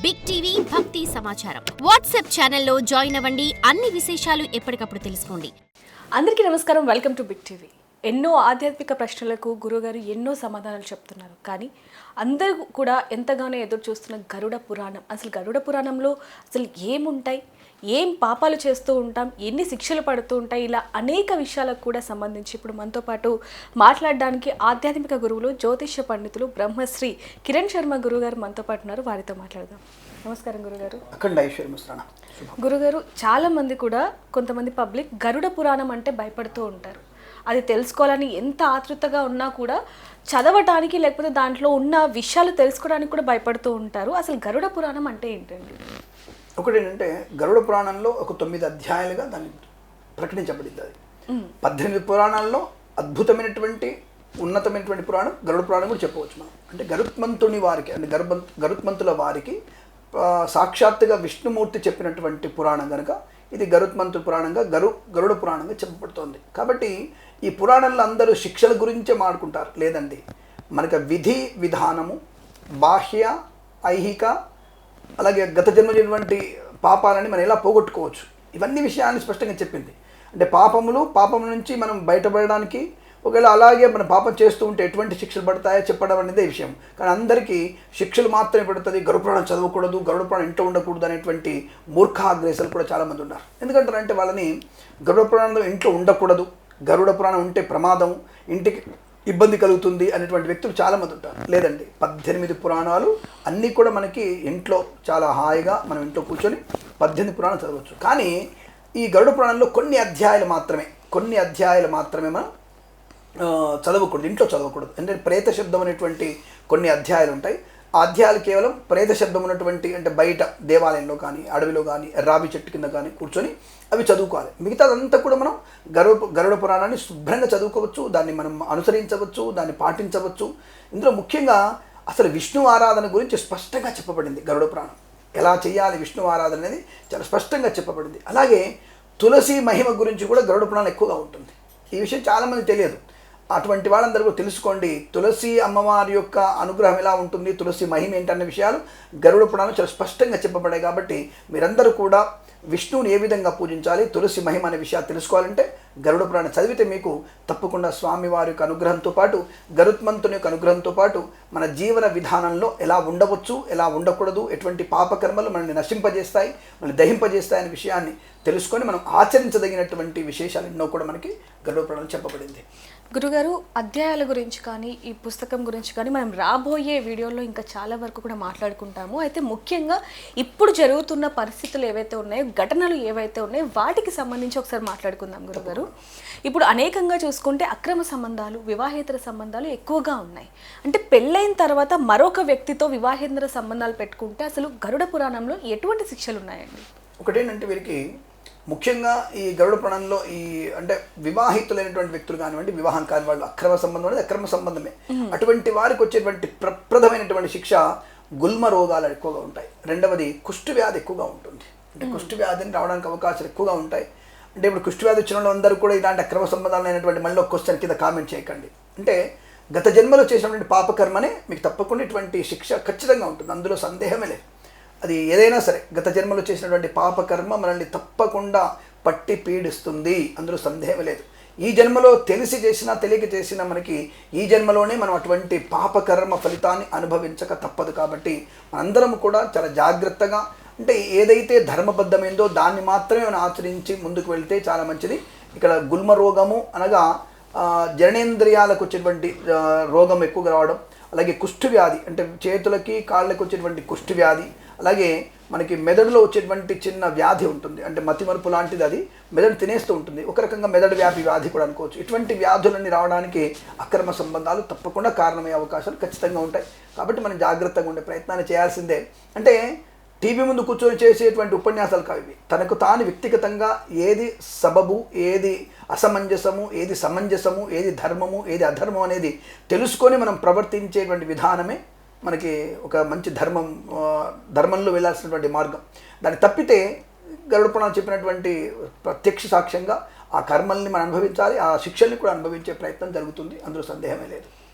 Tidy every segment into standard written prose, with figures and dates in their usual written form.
Big TV భక్తి సమాచారం WhatsApp ఛానల్లో జాయిన్ అవ్వండి. అన్ని విశేషాలు ఎప్పటికప్పుడు తెలుసుకోండి. అందరికీ నమస్కారం. Welcome to big TV. ఎన్నో ఆధ్యాత్మిక ప్రశ్నలకు గురుగారు ఎన్నో సమాధానాలు చెప్తున్నారు. కానీ అందరూ కూడా ఎంతగానో ఎదురు చూస్తున్న గరుడ పురాణం. అసలు గరుడ పురాణంలో అసలు ఏముంటాయి, ఏం పాపాలు చేస్తూ ఉంటాం, ఎన్ని శిక్షలు పడుతూ ఉంటాయి, ఇలా అనేక విషయాలకు కూడా సంబంధించి ఇప్పుడు మనతో పాటు మాట్లాడడానికి ఆధ్యాత్మిక గురువులు, జ్యోతిష్య పండితులు బ్రహ్మశ్రీ కిరణ్ శర్మ గురుగారు మనతో పాటు ఉన్నారు. వారితో మాట్లాడదాం. నమస్కారం గురుగారు. గురుగారు, చాలామంది కూడా కొంతమంది పబ్లిక్ గరుడ పురాణం అంటే భయపడుతూ ఉంటారు. అది తెలుసుకోవాలని ఎంత ఆతృతగా ఉన్నా కూడా చదవటానికి లేకపోతే దాంట్లో ఉన్న విషయాలు తెలుసుకోవడానికి కూడా భయపడుతూ ఉంటారు. అసలు గరుడ పురాణం అంటే ఏంటండి? ఒకటి ఏంటంటే గరుడ పురాణంలో ఒక 9 అధ్యాయాలుగా దాన్ని ప్రకటించబడింది. అది 18 పురాణాల్లో అద్భుతమైనటువంటి ఉన్నతమైనటువంటి పురాణం గరుడ పురాణం కూడా చెప్పవచ్చు మనం. అంటే గరుత్మంతుని వారికి అంటే గరుత్మంతుల వారికి సాక్షాత్తుగా విష్ణుమూర్తి చెప్పినటువంటి పురాణం కనుక ఇది గరుత్మంతు పురాణంగా గరుడ పురాణంగా చెప్పబడుతోంది. కాబట్టి ఈ పురాణంలో అందరూ శిక్షల గురించే మాట్లాడుకుంటారు. లేదండి, మనకు విధి విధానము, బాహ్య ఐహిక అలాగే గత జన్మటువంటి పాపాలని మనం ఎలా పోగొట్టుకోవచ్చు, ఇవన్నీ విషయాన్ని స్పష్టంగా చెప్పింది. అంటే పాపం నుంచి మనం బయటపడడానికి, ఒకవేళ అలాగే మనం పాపం చేస్తూ ఉంటే ఎటువంటి శిక్షలు పడతాయో చెప్పడం అనేదే విషయం. కానీ అందరికీ శిక్షలు మాత్రమే పడుతుంది, గరుడ పురాణం చదవకూడదు, గరుడ పురాణం ఇంట్లో ఉండకూడదు అనేటువంటి మూర్ఖాగ్రేసలు కూడా చాలామంది ఉన్నారు. ఎందుకంటారంటే వాళ్ళని గరుడ పురాణంలో ఇంట్లో ఉండకూడదు, గరుడ పురాణం ఉంటే ప్రమాదం, ఇంటికి ఇబ్బంది కలుగుతుంది అనేటువంటి వ్యక్తులు చాలామంది ఉంటారు. లేదండి, 18 పురాణాలు అన్నీ కూడా మనకి ఇంట్లో చాలా హాయిగా మనం ఇంట్లో కూర్చొని 18 పురాణాలు చదవచ్చు. కానీ ఈ గరుడ పురాణంలో కొన్ని అధ్యాయాలు మాత్రమే మనం చదవకూడదు, ఇంట్లో చదవకూడదు. ఎందుకంటే ప్రేత శబ్దం అనేటువంటి కొన్ని అధ్యాయాలు ఉంటాయి. ఆ అధ్యాయాలు కేవలం ప్రేత శబ్దం ఉన్నటువంటి అంటే బయట దేవాలయంలో కానీ అడవిలో కానీ రావి చెట్టు కింద కానీ కూర్చొని అవి చదువుకోవాలి. మిగతాదంతా కూడా మనం గరుడ పురాణాన్ని శుభ్రంగా చదువుకోవచ్చు, దాన్ని మనం అనుసరించవచ్చు, దాన్ని పాటించవచ్చు. ఇందులో ముఖ్యంగా అసలు విష్ణు ఆరాధన గురించి స్పష్టంగా చెప్పబడింది. గరుడ పురాణం ఎలా చేయాలి, విష్ణు ఆరాధన అనేది చాలా స్పష్టంగా చెప్పబడింది. అలాగే తులసి మహిమ గురించి కూడా గరుడ పురాణం ఎక్కువగా ఉంటుంది. ఈ విషయం చాలామంది తెలియదు. అటువంటి వాళ్ళందరూ కూడా తెలుసుకోండి. తులసి అమ్మవారి యొక్క అనుగ్రహం ఎలా ఉంటుంది, తులసి మహిమ ఏంటన్న విషయాలు గరుడ పురాణం చాలా స్పష్టంగా చెప్పబడ్డాయి. కాబట్టి మీరందరూ కూడా విష్ణువుని ఏ విధంగా పూజించాలి, తులసి మహిమ అనే విషయాలు తెలుసుకోవాలంటే గరుడ పురాణం చదివితే మీకు తప్పకుండా స్వామివారి యొక్క అనుగ్రహంతో పాటు గరుత్మంతుని యొక్క అనుగ్రహంతో పాటు మన జీవన విధానంలో ఎలా ఉండవచ్చు, ఎలా ఉండకూడదు, ఎటువంటి పాపకర్మలు మనల్ని నశింపజేస్తాయి, మనల్ని దహింపజేస్తాయి అనే విషయాన్ని తెలుసుకొని మనం ఆచరించదగినటువంటి విశేషాలు ఎన్నో కూడా మనకి గరుడ పురాణం చెప్పబడింది. గురుగారు, అధ్యాయాల గురించి కానీ ఈ పుస్తకం గురించి కానీ మనం రాబోయే వీడియోలో ఇంకా చాలా వరకు కూడా మాట్లాడుకుంటాము. అయితే ముఖ్యంగా ఇప్పుడు జరుగుతున్న పరిస్థితులు ఏవైతే ఉన్నాయో, ఘటనలు ఏవైతే ఉన్నాయో వాటికి సంబంధించి ఒకసారి మాట్లాడుకుందాం గురుగారు. ఇప్పుడు అనేకంగా చూసుకుంటే అక్రమ సంబంధాలు, వివాహేతర సంబంధాలు ఎక్కువగా ఉన్నాయి. అంటే పెళ్ళైన తర్వాత మరొక వ్యక్తితో వివాహేతర సంబంధాలు పెట్టుకుంటే అసలు గరుడ పురాణంలో ఎటువంటి శిక్షలు ఉన్నాయండి? ఒకటేంటంటే వీరికి ముఖ్యంగా ఈ గరుడ పురాణంలో ఈ అంటే వివాహితులైనటువంటి వ్యక్తులు కానివ్వండి, వివాహం కాని వాళ్ళు అక్రమ సంబంధం అనేది అక్రమ సంబంధమే. అటువంటి వారికి వచ్చేటువంటి ప్రప్రదమైనటువంటి శిక్ష గుల్మ రోగాలు ఎక్కువగా ఉంటాయి. రెండవది కుష్టు వ్యాధి ఎక్కువగా ఉంటుంది. అంటే కుష్టు వ్యాధిని రావడానికి అవకాశాలు ఎక్కువగా ఉంటాయి. అంటే ఇప్పుడు కుష్టు వ్యాధి వచ్చిన వాళ్ళందరూ కూడా ఇలాంటి అక్రమ సంబంధాలు అయినటువంటి మళ్ళీ ఒక క్వశ్చన్ కింద కామెంట్ చేయకండి. అంటే గత జన్మలో చేసినటువంటి పాపకర్మనే మీకు తప్పకుండా ఇటువంటి శిక్ష ఖచ్చితంగా ఉంటుంది, అందులో సందేహమే లేదు. అది ఏదైనా సరే గత జన్మలో చేసినటువంటి పాపకర్మ మనల్ని తప్పకుండా పట్టి పీడిస్తుంది, అందులో సందేహం లేదు. ఈ జన్మలో తెలిసి చేసినా తెలియక చేసినా మనకి ఈ జన్మలోనే మనం అటువంటి పాపకర్మ ఫలితాన్ని అనుభవించక తప్పదు. కాబట్టి మనందరం కూడా చాలా జాగ్రత్తగా అంటే ఏదైతే ధర్మబద్ధమైందో దాన్ని మాత్రమే మనం ఆచరించి ముందుకు వెళ్తే చాలా మంచిది. ఇక్కడ గుల్మ రోగము అనగా జననేంద్రియాలకు వచ్చేటువంటి రోగం ఎక్కువగా రావడం, అలాగే కుష్టు వ్యాధి అంటే చేతులకి కాళ్ళకి వచ్చేటువంటి కుష్టు వ్యాధి, అలాగే మనకి మెదడులో వచ్చేటువంటి చిన్న వ్యాధి ఉంటుంది, అంటే మతిమరుపు లాంటిది, అది మెదడు తినేస్తూ ఉంటుంది. ఒక రకంగా మెదడు వ్యాధి కూడా అనుకోవచ్చు. ఇటువంటి వ్యాధులన్నీ రావడానికి అక్రమ సంబంధాలు తప్పకుండా కారణమయ్యే అవకాశాలు ఖచ్చితంగా ఉంటాయి. కాబట్టి మనం జాగ్రత్తగా ఉండే ప్రయత్నాన్ని చేయాల్సిందే. అంటే టీవీ ముందు కూర్చొని చేసేటువంటి ఉపన్యాసాలు కావి. తనకు తాను వ్యక్తిగతంగా ఏది సబబు, ఏది అసమంజసము, ఏది సమంజసము, ఏది ధర్మము, ఏది అధర్మం అనేది తెలుసుకొని మనం ప్రవర్తించేటువంటి విధానమే మనకి ఒక మంచి ధర్మంలో వెళ్ళాల్సినటువంటి మార్గం. దాన్ని తప్పితే గరుడ పురాణం చెప్పినటువంటి ప్రత్యక్ష సాక్ష్యంగా ఆ కర్మల్ని మనం అనుభవించాలి, ఆ శిక్షల్ని కూడా అనుభవించే ప్రయత్నం జరుగుతుంది, అందులో సందేహమే లేదు.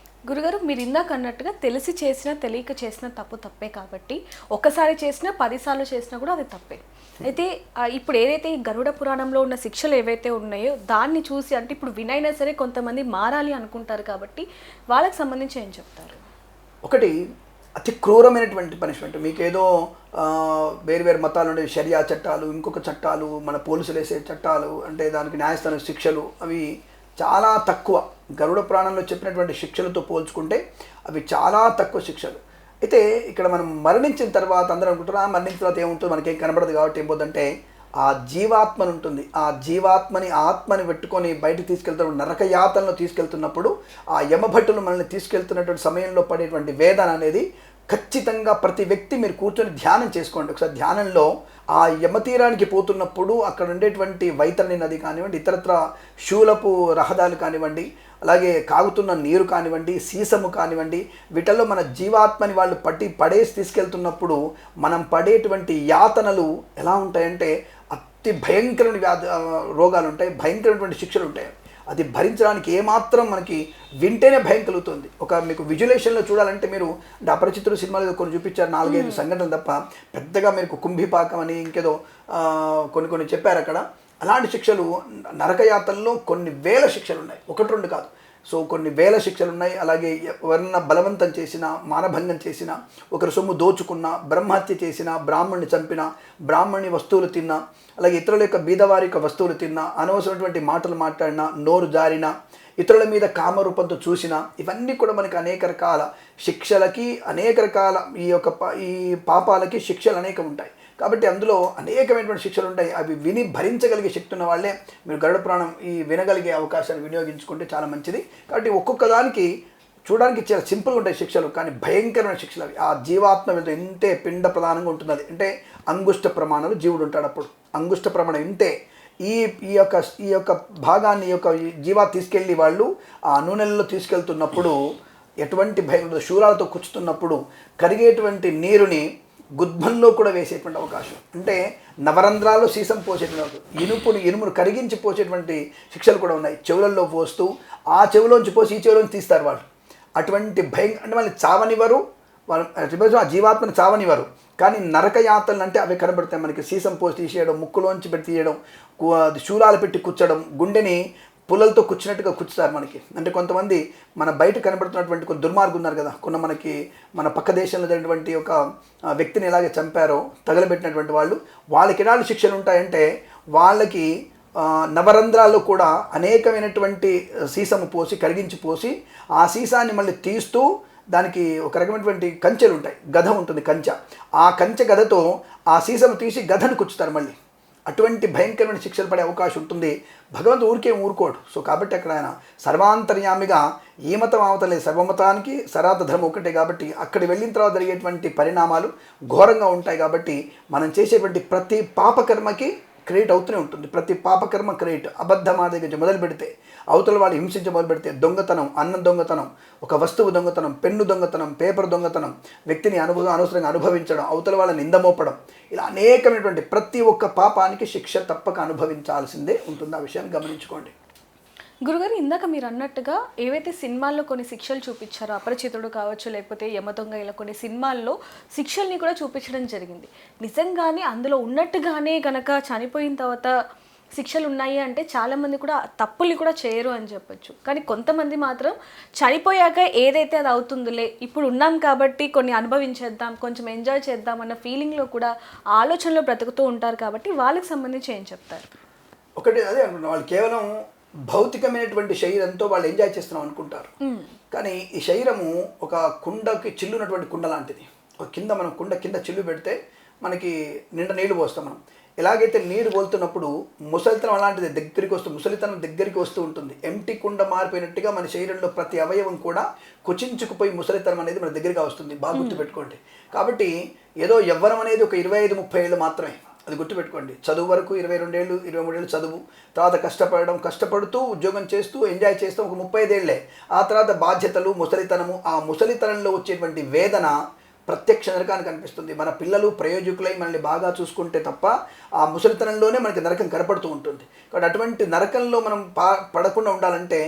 గురుగారు మీరు ఇందాక అన్నట్టుగా తెలిసి చేసినా తెలియక చేసినా తప్పే కాబట్టి ఒకసారి చేసినా 10 సార్లు చేసినా కూడా అది తప్పే. అయితే ఇప్పుడు ఏదైతే ఈ గరుడ పురాణంలో ఉన్న శిక్షలు ఏవైతే ఉన్నాయో దాన్ని చూసి, అంటే ఇప్పుడు వినైనా సరే కొంతమంది మారాలి అనుకుంటారు కాబట్టి వాళ్ళకి సంబంధించి ఏం చెప్తారు? ఒకటి అతి క్రూరమైనటువంటి పనిష్మెంట్. మీకేదో వేరు వేరు మతాలు ఉండే షరియా చట్టాలు, ఇంకొక చట్టాలు, మన పోలీసులు వేసే చట్టాలు, అంటే దానికి న్యాయస్థాన శిక్షలు, అవి చాలా తక్కువ. గరుడ పురాణంలో చెప్పినటువంటి శిక్షలతో పోల్చుకుంటే అవి చాలా తక్కువ శిక్షలు. అయితే ఇక్కడ మనం మరణించిన తర్వాత అందరూ అనుకుంటారు మరణించిన తర్వాత ఏముంటుంది, మనకేం కనబడదు కాబట్టి ఏం పోతుందంటే ఆ జీవాత్మని ఉంటుంది. ఆ జీవాత్మని ఆత్మని పెట్టుకొని బయటకు తీసుకెళ్తున్నప్పుడు, నరక యాతనలో తీసుకెళ్తున్నప్పుడు, ఆ యమభట్టులు మనల్ని తీసుకెళ్తున్నటువంటి సమయంలో పడేటువంటి వేదన అనేది ఖచ్చితంగా ప్రతి వ్యక్తి మీరు కూర్చొని ధ్యానం చేసుకోండి. ఒకసారి ధ్యానంలో ఆ యమతీరానికి పోతున్నప్పుడు అక్కడ ఉండేటువంటి వైతరణి నది కానివ్వండి, ఇతరత్ర శూలపు రహదారులు కానివ్వండి, అలాగే కాగుతున్న నీరు కానివ్వండి, సీసము కానివ్వండి, వీటిల్లో మన జీవాత్మని వాళ్ళు పడేసి తీసుకెళ్తున్నప్పుడు మనం పడేటువంటి యాతనలు ఎలా ఉంటాయంటే అతి భయంకరమైన రోగాలు ఉంటాయి, భయంకరమైనటువంటి శిక్షలు ఉంటాయి. అది భరించడానికి ఏమాత్రం మనకి వింటేనే భయం కలుగుతుంది. ఒక మీకు విజువలేషన్లో చూడాలంటే మీరు అంటే అపరిచితులు సినిమాలో కొన్ని చూపించారు 4-5 సంఘటనలు తప్ప పెద్దగా మీకు కుంభిపాకం అని ఇంకేదో కొన్ని చెప్పారు అక్కడ. అలాంటి శిక్షలు నరకయాతనలో కొన్ని వేల శిక్షలు ఉన్నాయి, 1-2 కాదు. సో కొన్ని వేల శిక్షలు ఉన్నాయి. అలాగే ఎవరన్నా బలవంతం చేసినా, మానభంగం చేసినా, ఒకరి సొమ్ము దోచుకున్నా, బ్రహ్మహత్య చేసినా, బ్రాహ్మణ్ణి చంపినా, బ్రాహ్మణి వస్తువులు తిన్నా, అలాగే ఇతరుల యొక్క బీదవారి యొక్క వస్తువులు తిన్నా, అనవసరమైనటువంటి మాటలు మాట్లాడినా, నోరు జారినా, ఇతరుల మీద కామరూపంతో చూసినా, ఇవన్నీ కూడా మనకి అనేక రకాల శిక్షలకి, అనేక రకాల ఈ పాపాలకి శిక్షలు అనేకం ఉంటాయి. కాబట్టి అందులో అనేకమైనటువంటి శిక్షలు ఉంటాయి. అవి విని భరించగలిగే శక్తి ఉన్న వాళ్ళే మీరు గరుడ పురాణం వినగలిగే అవకాశాన్ని వినియోగించుకుంటే చాలా మంచిది. కాబట్టి ఒక్కొక్క దానికి చూడడానికి చాలా సింపుల్గా ఉంటాయి శిక్షలు, కానీ భయంకరమైన శిక్షలు అవి. ఆ జీవాత్మ వెళ్తే ఇంతే పిండ ప్రధానంగా ఉంటుంది. అది అంటే అంగుష్ట ప్రమాణాలు జీవుడు ఉంటాడు. అప్పుడు అంగుష్ట ప్రమాణం ఇంతే. ఈ యొక్క భాగాన్ని జీవా తీసుకెళ్ళి వాళ్ళు ఆ నూనెలలో తీసుకెళ్తున్నప్పుడు ఎటువంటి భయం, శూలాలతో కుచ్చుతున్నప్పుడు కరిగేటువంటి నీరుని గుద్భంలో కూడా వేసేటువంటి అవకాశం, అంటే నవరంధ్రాల్లో సీసం పోసేటువంటి ఇనుమును కరిగించి పోసేటువంటి శిక్షలు కూడా ఉన్నాయి. చెవులలో పోస్తూ ఆ చెవులోంచి పోసి ఈ చెవులోంచి తీస్తారు వాళ్ళు. అటువంటి భయం, అంటే వాళ్ళని చావనివ్వరు, వాళ్ళు ఆ జీవాత్మను చావనివ్వరు. కానీ నరకయాతనలు అంటే అవి కనబడతాయి మనకి. సీసం పోసి తీసేయడం, ముక్కులోంచి పెట్టి తీయడం, శూలాలు పెట్టి కుచ్చడం, గుండెని పుల్లలతో కుచ్చినట్టుగా కుచ్చుతారు మనకి. అంటే కొంతమంది మన బయట కనబడుతున్నటువంటి కొన్ని దుర్మార్గులు ఉన్నారు కదా, మన పక్క దేశంలో జరిగినటువంటి ఒక వ్యక్తిని ఎలాగే చంపారో తగలబెట్టినటువంటి వాళ్ళకి ఎలాంటి శిక్షలు ఉంటాయంటే వాళ్ళకి నవరంధ్రాల్లో కూడా అనేకమైనటువంటి సీసము పోసి కరిగించి పోసి ఆ సీసాన్ని మళ్ళీ తీస్తూ దానికి ఒక రకమైనటువంటి కంచెలు ఉంటాయి, గధ ఉంటుంది కంచె. ఆ కంచె గధతో ఆ సీసము తీసి గధను కుచ్చుతారు మళ్ళీ. అటువంటి భయంకరమైన శిక్షలు పడే అవకాశం ఉంటుంది. భగవంతుడు ఊరుకోడు. సో కాబట్టి అక్కడ ఆయన సర్వాంతర్యామిగా ఈ మతం అవతలే, సర్వమతానికి సనాతన ధర్మం ఒకటే. కాబట్టి అక్కడికి వెళ్ళిన తర్వాత జరిగేటువంటి పరిణామాలు ఘోరంగా ఉంటాయి. కాబట్టి మనం చేసేటువంటి ప్రతి పాపకర్మకి క్రియేట్ అవుతూనే ఉంటుంది. ప్రతి పాపకర్మ క్రియేట్. అబద్ధం ఆడే మొదలు పెడితే, అవతల వాళ్ళు హింసించ మొదలు పెడితే, దొంగతనం, అన్నం దొంగతనం, ఒక వస్తువు దొంగతనం, పెన్ను దొంగతనం, పేపర్ దొంగతనం, వ్యక్తిని అనవసరంగా అనుభవించడం, అవతల వాళ్ళని నిందమోపడం, ఇలా అనేకమైనటువంటి ప్రతి ఒక్క పాపానికి శిక్ష తప్పక అనుభవించాల్సిందే ఉంటుంది. ఆ విషయాన్ని గమనించుకోండి. గురుగారు, ఇందాక మీరు అన్నట్టుగా ఏవైతే సినిమాల్లో కొన్ని శిక్షలు చూపించారో, అపరిచితుడు కావచ్చు, లేకపోతే యమదొంగ, ఇలా కొన్ని సినిమాల్లో శిక్షల్ని కూడా చూపించడం జరిగింది. నిజంగానే అందులో ఉన్నట్టుగానే కనుక చనిపోయిన తర్వాత శిక్షలు ఉన్నాయి అంటే చాలామంది కూడా తప్పుల్ని కూడా చేయరు అని చెప్పొచ్చు. కానీ కొంతమంది మాత్రం చనిపోయాక ఏదైతే అది అవుతుందిలే, ఇప్పుడు ఉన్నాం కాబట్టి కొన్ని అనుభవించేద్దాం, కొంచెం ఎంజాయ్ చేద్దాం అన్న ఫీలింగ్లో కూడా ఆలోచనలో బ్రతుకుతూ ఉంటారు. కాబట్టి వాళ్ళకి సంబంధించి ఏం చెప్తారు? ఒకటి అదే అనుకుంటున్నాం, వాళ్ళు కేవలం భౌతికమైనటువంటి శరీరంతో వాళ్ళు ఎంజాయ్ చేస్తున్నాం అనుకుంటారు. కానీ ఈ శరీరము ఒక కుండకి చిల్లున్నటువంటి కుండ లాంటిది. ఒక కింద మనం కుండ కింద చిల్లు పెడితే మనకి నిండా నీళ్లు పోస్తాం మనం. ఎలాగైతే నీరు పోలుతున్నప్పుడు ముసలితనం అలాంటిది ముసలితనం దగ్గరికి వస్తూ ఉంటుంది. ఎంటి కుండ మారిపోయినట్టుగా మన శరీరంలో ప్రతి అవయవం కూడా కుచించుకుపోయి ముసలితనం అనేది మన దగ్గరగా వస్తుంది. బాగా గుర్తుపెట్టుకోండి. కాబట్టి ఏదో యవ్వనం అనేది ఒక 25-30 ఏళ్ళు మాత్రమే, అది గుర్తుపెట్టుకోండి. చదువు వరకు 22 ఏళ్ళు 23 ఏళ్ళు చదువు, తర్వాత కష్టపడుతూ ఉద్యోగం చేస్తూ ఎంజాయ్ చేస్తూ ఒక 35 ఏళ్ళే. ఆ తర్వాత బాధ్యతలు, ముసలితనము. ఆ ముసలితనంలో వచ్చేటువంటి వేదన ప్రత్యక్ష నరకానికి కనిపిస్తుంది. మన పిల్లలు ప్రయోజకులై మనల్ని బాగా చూసుకుంటే తప్ప ఆ ముసలితనంలోనే మనకి నరకం కనపడుతూ ఉంటుంది. కాబట్టి అటువంటి నరకంలో మనం పడకుండా ఉండాలంటే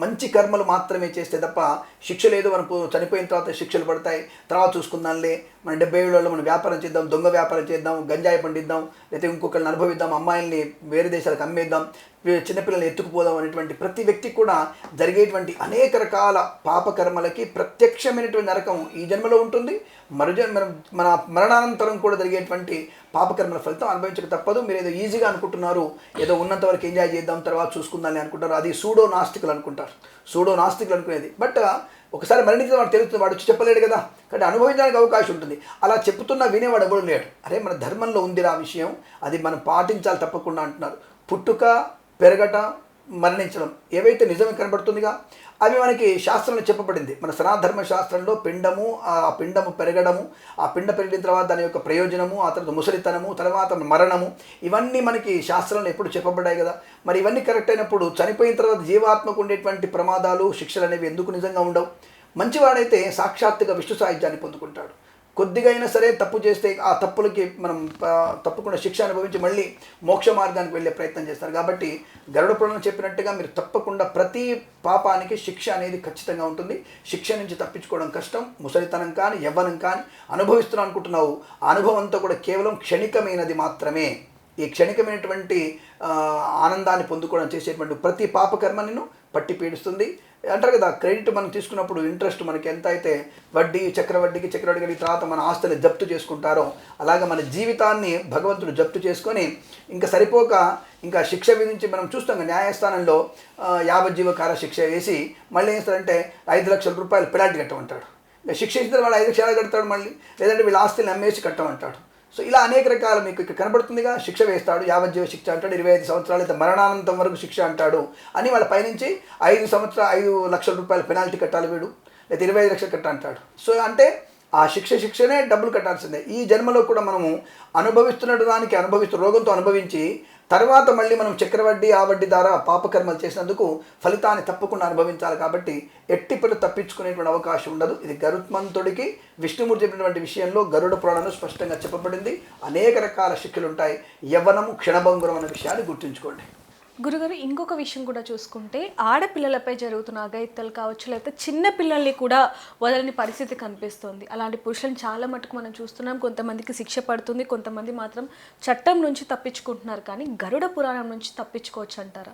మంచి కర్మలు మాత్రమే చేస్తే తప్ప శిక్షలు ఏదో మనకు చనిపోయిన తర్వాత శిక్షలు పడతాయి, తర్వాత చూసుకుందాంలే, మన 70 ఏళ్ళలో మనం వ్యాపారం చేద్దాం, దొంగ వ్యాపారం చేద్దాం, గంజాయి పండిద్దాం, లేకపోతే ఇంకొకరిని అనుభవిద్దాం, అమ్మాయిల్ని వేరే దేశాలకు అమ్మేద్దాం, చిన్నపిల్లల్ని ఎత్తుకుపోదాం అనేటువంటి ప్రతి వ్యక్తి కూడా జరిగేటువంటి అనేక రకాల పాపకర్మలకి ప్రత్యక్షమైనటువంటి నరకం ఈ జన్మలో ఉంటుంది. మన మరణానంతరం కూడా జరిగేటువంటి పాపకర్మల ఫలితం అనుభవించక తప్పదు. మీరు ఏదో ఈజీగా అనుకుంటున్నారు, ఏదో ఉన్నంత వరకు ఎంజాయ్ చేద్దాం తర్వాత చూసుకుందామని అనుకుంటారు. అది సూడో నాస్తికులు అనుకుంటారు, సూడో నాస్తికులు అనుకునేది. బట్ ఒకసారి మరణించిన వాడు తెలుస్తుంది, వాడు వచ్చి చెప్పలేడు కదా, కాబట్టి అనుభవించడానికి అవకాశం ఉంటుంది. అలా చెప్తున్నా వినేవాడు ఎవడు లేడు. అరే మన ధర్మంలో ఉందిరా ఆ విషయం, అది మనం పాటించాలి తప్పకుండా అంటున్నారు. పుట్టుక, పెరగటం, మరణించడం ఏవైతే నిజమే కనబడుతుందిగా అవి మనకి శాస్త్రంలో చెప్పబడింది. మన సనాధర్మ శాస్త్రంలో పిండము, ఆ పిండము పెరగడము, ఆ పిండ పెరిగిన తర్వాత దాని యొక్క ప్రయోజనము, ఆ తర్వాత ముసలితనము, తర్వాత మరణము, ఇవన్నీ మనకి శాస్త్రంలో ఎప్పుడు చెప్పబడ్డాయి కదా. మరి ఇవన్నీ కరెక్ట్ అయినప్పుడు చనిపోయిన తర్వాత జీవాత్మకు ఉండేటువంటి ప్రమాదాలు, శిక్షలు అనేవి ఎందుకు నిజంగా ఉండవు? మంచివాడైతే సాక్షాత్తుగా విష్ణు సాహిత్యాన్ని పొందుకుంటాడు. కొద్దిగా అయినా సరే తప్పు చేస్తే ఆ తప్పులకి మనం తప్పకుండా శిక్ష అనుభవించి మళ్ళీ మోక్ష మార్గానికి వెళ్ళే ప్రయత్నం చేస్తారు. కాబట్టి గరుడ పురాణం చెప్పినట్టుగా మీరు తప్పకుండా ప్రతి పాపానికి శిక్ష అనేది ఖచ్చితంగా ఉంటుంది. శిక్ష నుంచి తప్పించుకోవడం కష్టం. ముసలితనం కానీ యవ్వనం కానీ అనుభవిస్తున్నాం అనుకుంటున్నావు, ఆ అనుభవం అంతా కూడా కేవలం క్షణికమైనది మాత్రమే. ఈ క్షణికమైనటువంటి ఆనందాన్ని పొందుకోవడం చేసేటువంటి ప్రతి పాపకర్మ నిన్ను పట్టి పీడిస్తుంది. అంటారు కదా, క్రెడిట్ మనం తీసుకున్నప్పుడు ఇంట్రెస్ట్ మనకి ఎంత అయితే వడ్డీ చక్రవడ్డీకి తర్వాత మన ఆస్తులు జప్తు చేసుకుంటారో, అలాగే మన జీవితాన్ని భగవంతుడు జప్తు చేసుకొని ఇంకా సరిపోక ఇంకా శిక్ష విధించి మనం చూస్తాం న్యాయస్థానంలో యావజ్జీవకార శిక్ష వేసి మళ్ళీ ఏం చేస్తారంటే 5 లక్షల రూపాయలు పెనాల్టీ కట్టమంటాడు. శిక్ష ఇస్తే వాడు 5 లక్షలు కడతాడు మళ్ళీ, లేదంటే వీళ్ళ ఆస్తులను అమ్మేసి కట్టమంటాడు. సో ఇలా అనేక రకాలు మీకు ఇక్కడ కనబడుతుందిగా. శిక్ష వేస్తాడు, యావజ్జీవ శిక్ష అంటాడు, 25 సంవత్సరాలు అయితే మరణానంతం వరకు శిక్ష అంటాడు అని వాళ్ళ పైనుంచి 5 లక్షల రూపాయల పెనాల్టీ కట్టాలి వీడు, లేదా 25 లక్షలు కట్ట అంటాడు. సో అంటే ఆ శిక్షనే డబ్బులు కట్టాల్సిందే. ఈ జన్మలో కూడా మనము అనుభవిస్తున్న రోగంతో అనుభవించి తర్వాత మళ్ళీ మనం చక్రవడ్డీ ఆ వడ్డీ ద్వారా పాపకర్మలు చేసినందుకు ఫలితాన్ని తప్పకుండా అనుభవించాలి. కాబట్టి ఎట్టి పిల్లలు తప్పించుకునేటువంటి అవకాశం ఉండదు. ఇది గరుత్మంతుడికి విష్ణుమూర్తి చెప్పినటువంటి విషయంలో గరుడ పురాణంలో స్పష్టంగా చెప్పబడింది. అనేక రకాల శిక్షలు ఉంటాయి. యవ్వనము క్షణభంగురం అనే విషయాన్ని గుర్తుంచుకోండి. గురుగారు, ఇంకొక విషయం కూడా చూసుకుంటే ఆడపిల్లలపై జరుగుతున్న అఘాయిత్యాలు కావచ్చు, లేకపోతే చిన్న పిల్లల్ని కూడా వదలని పరిస్థితి కనిపిస్తుంది. అలాంటి పురుషులను చాలా మటుకు మనం చూస్తున్నాం. కొంతమందికి శిక్ష పడుతుంది, కొంతమంది మాత్రం చట్టం నుంచి తప్పించుకుంటున్నారు. కానీ గరుడ పురాణం నుంచి తప్పించుకోవచ్చు అంటారా?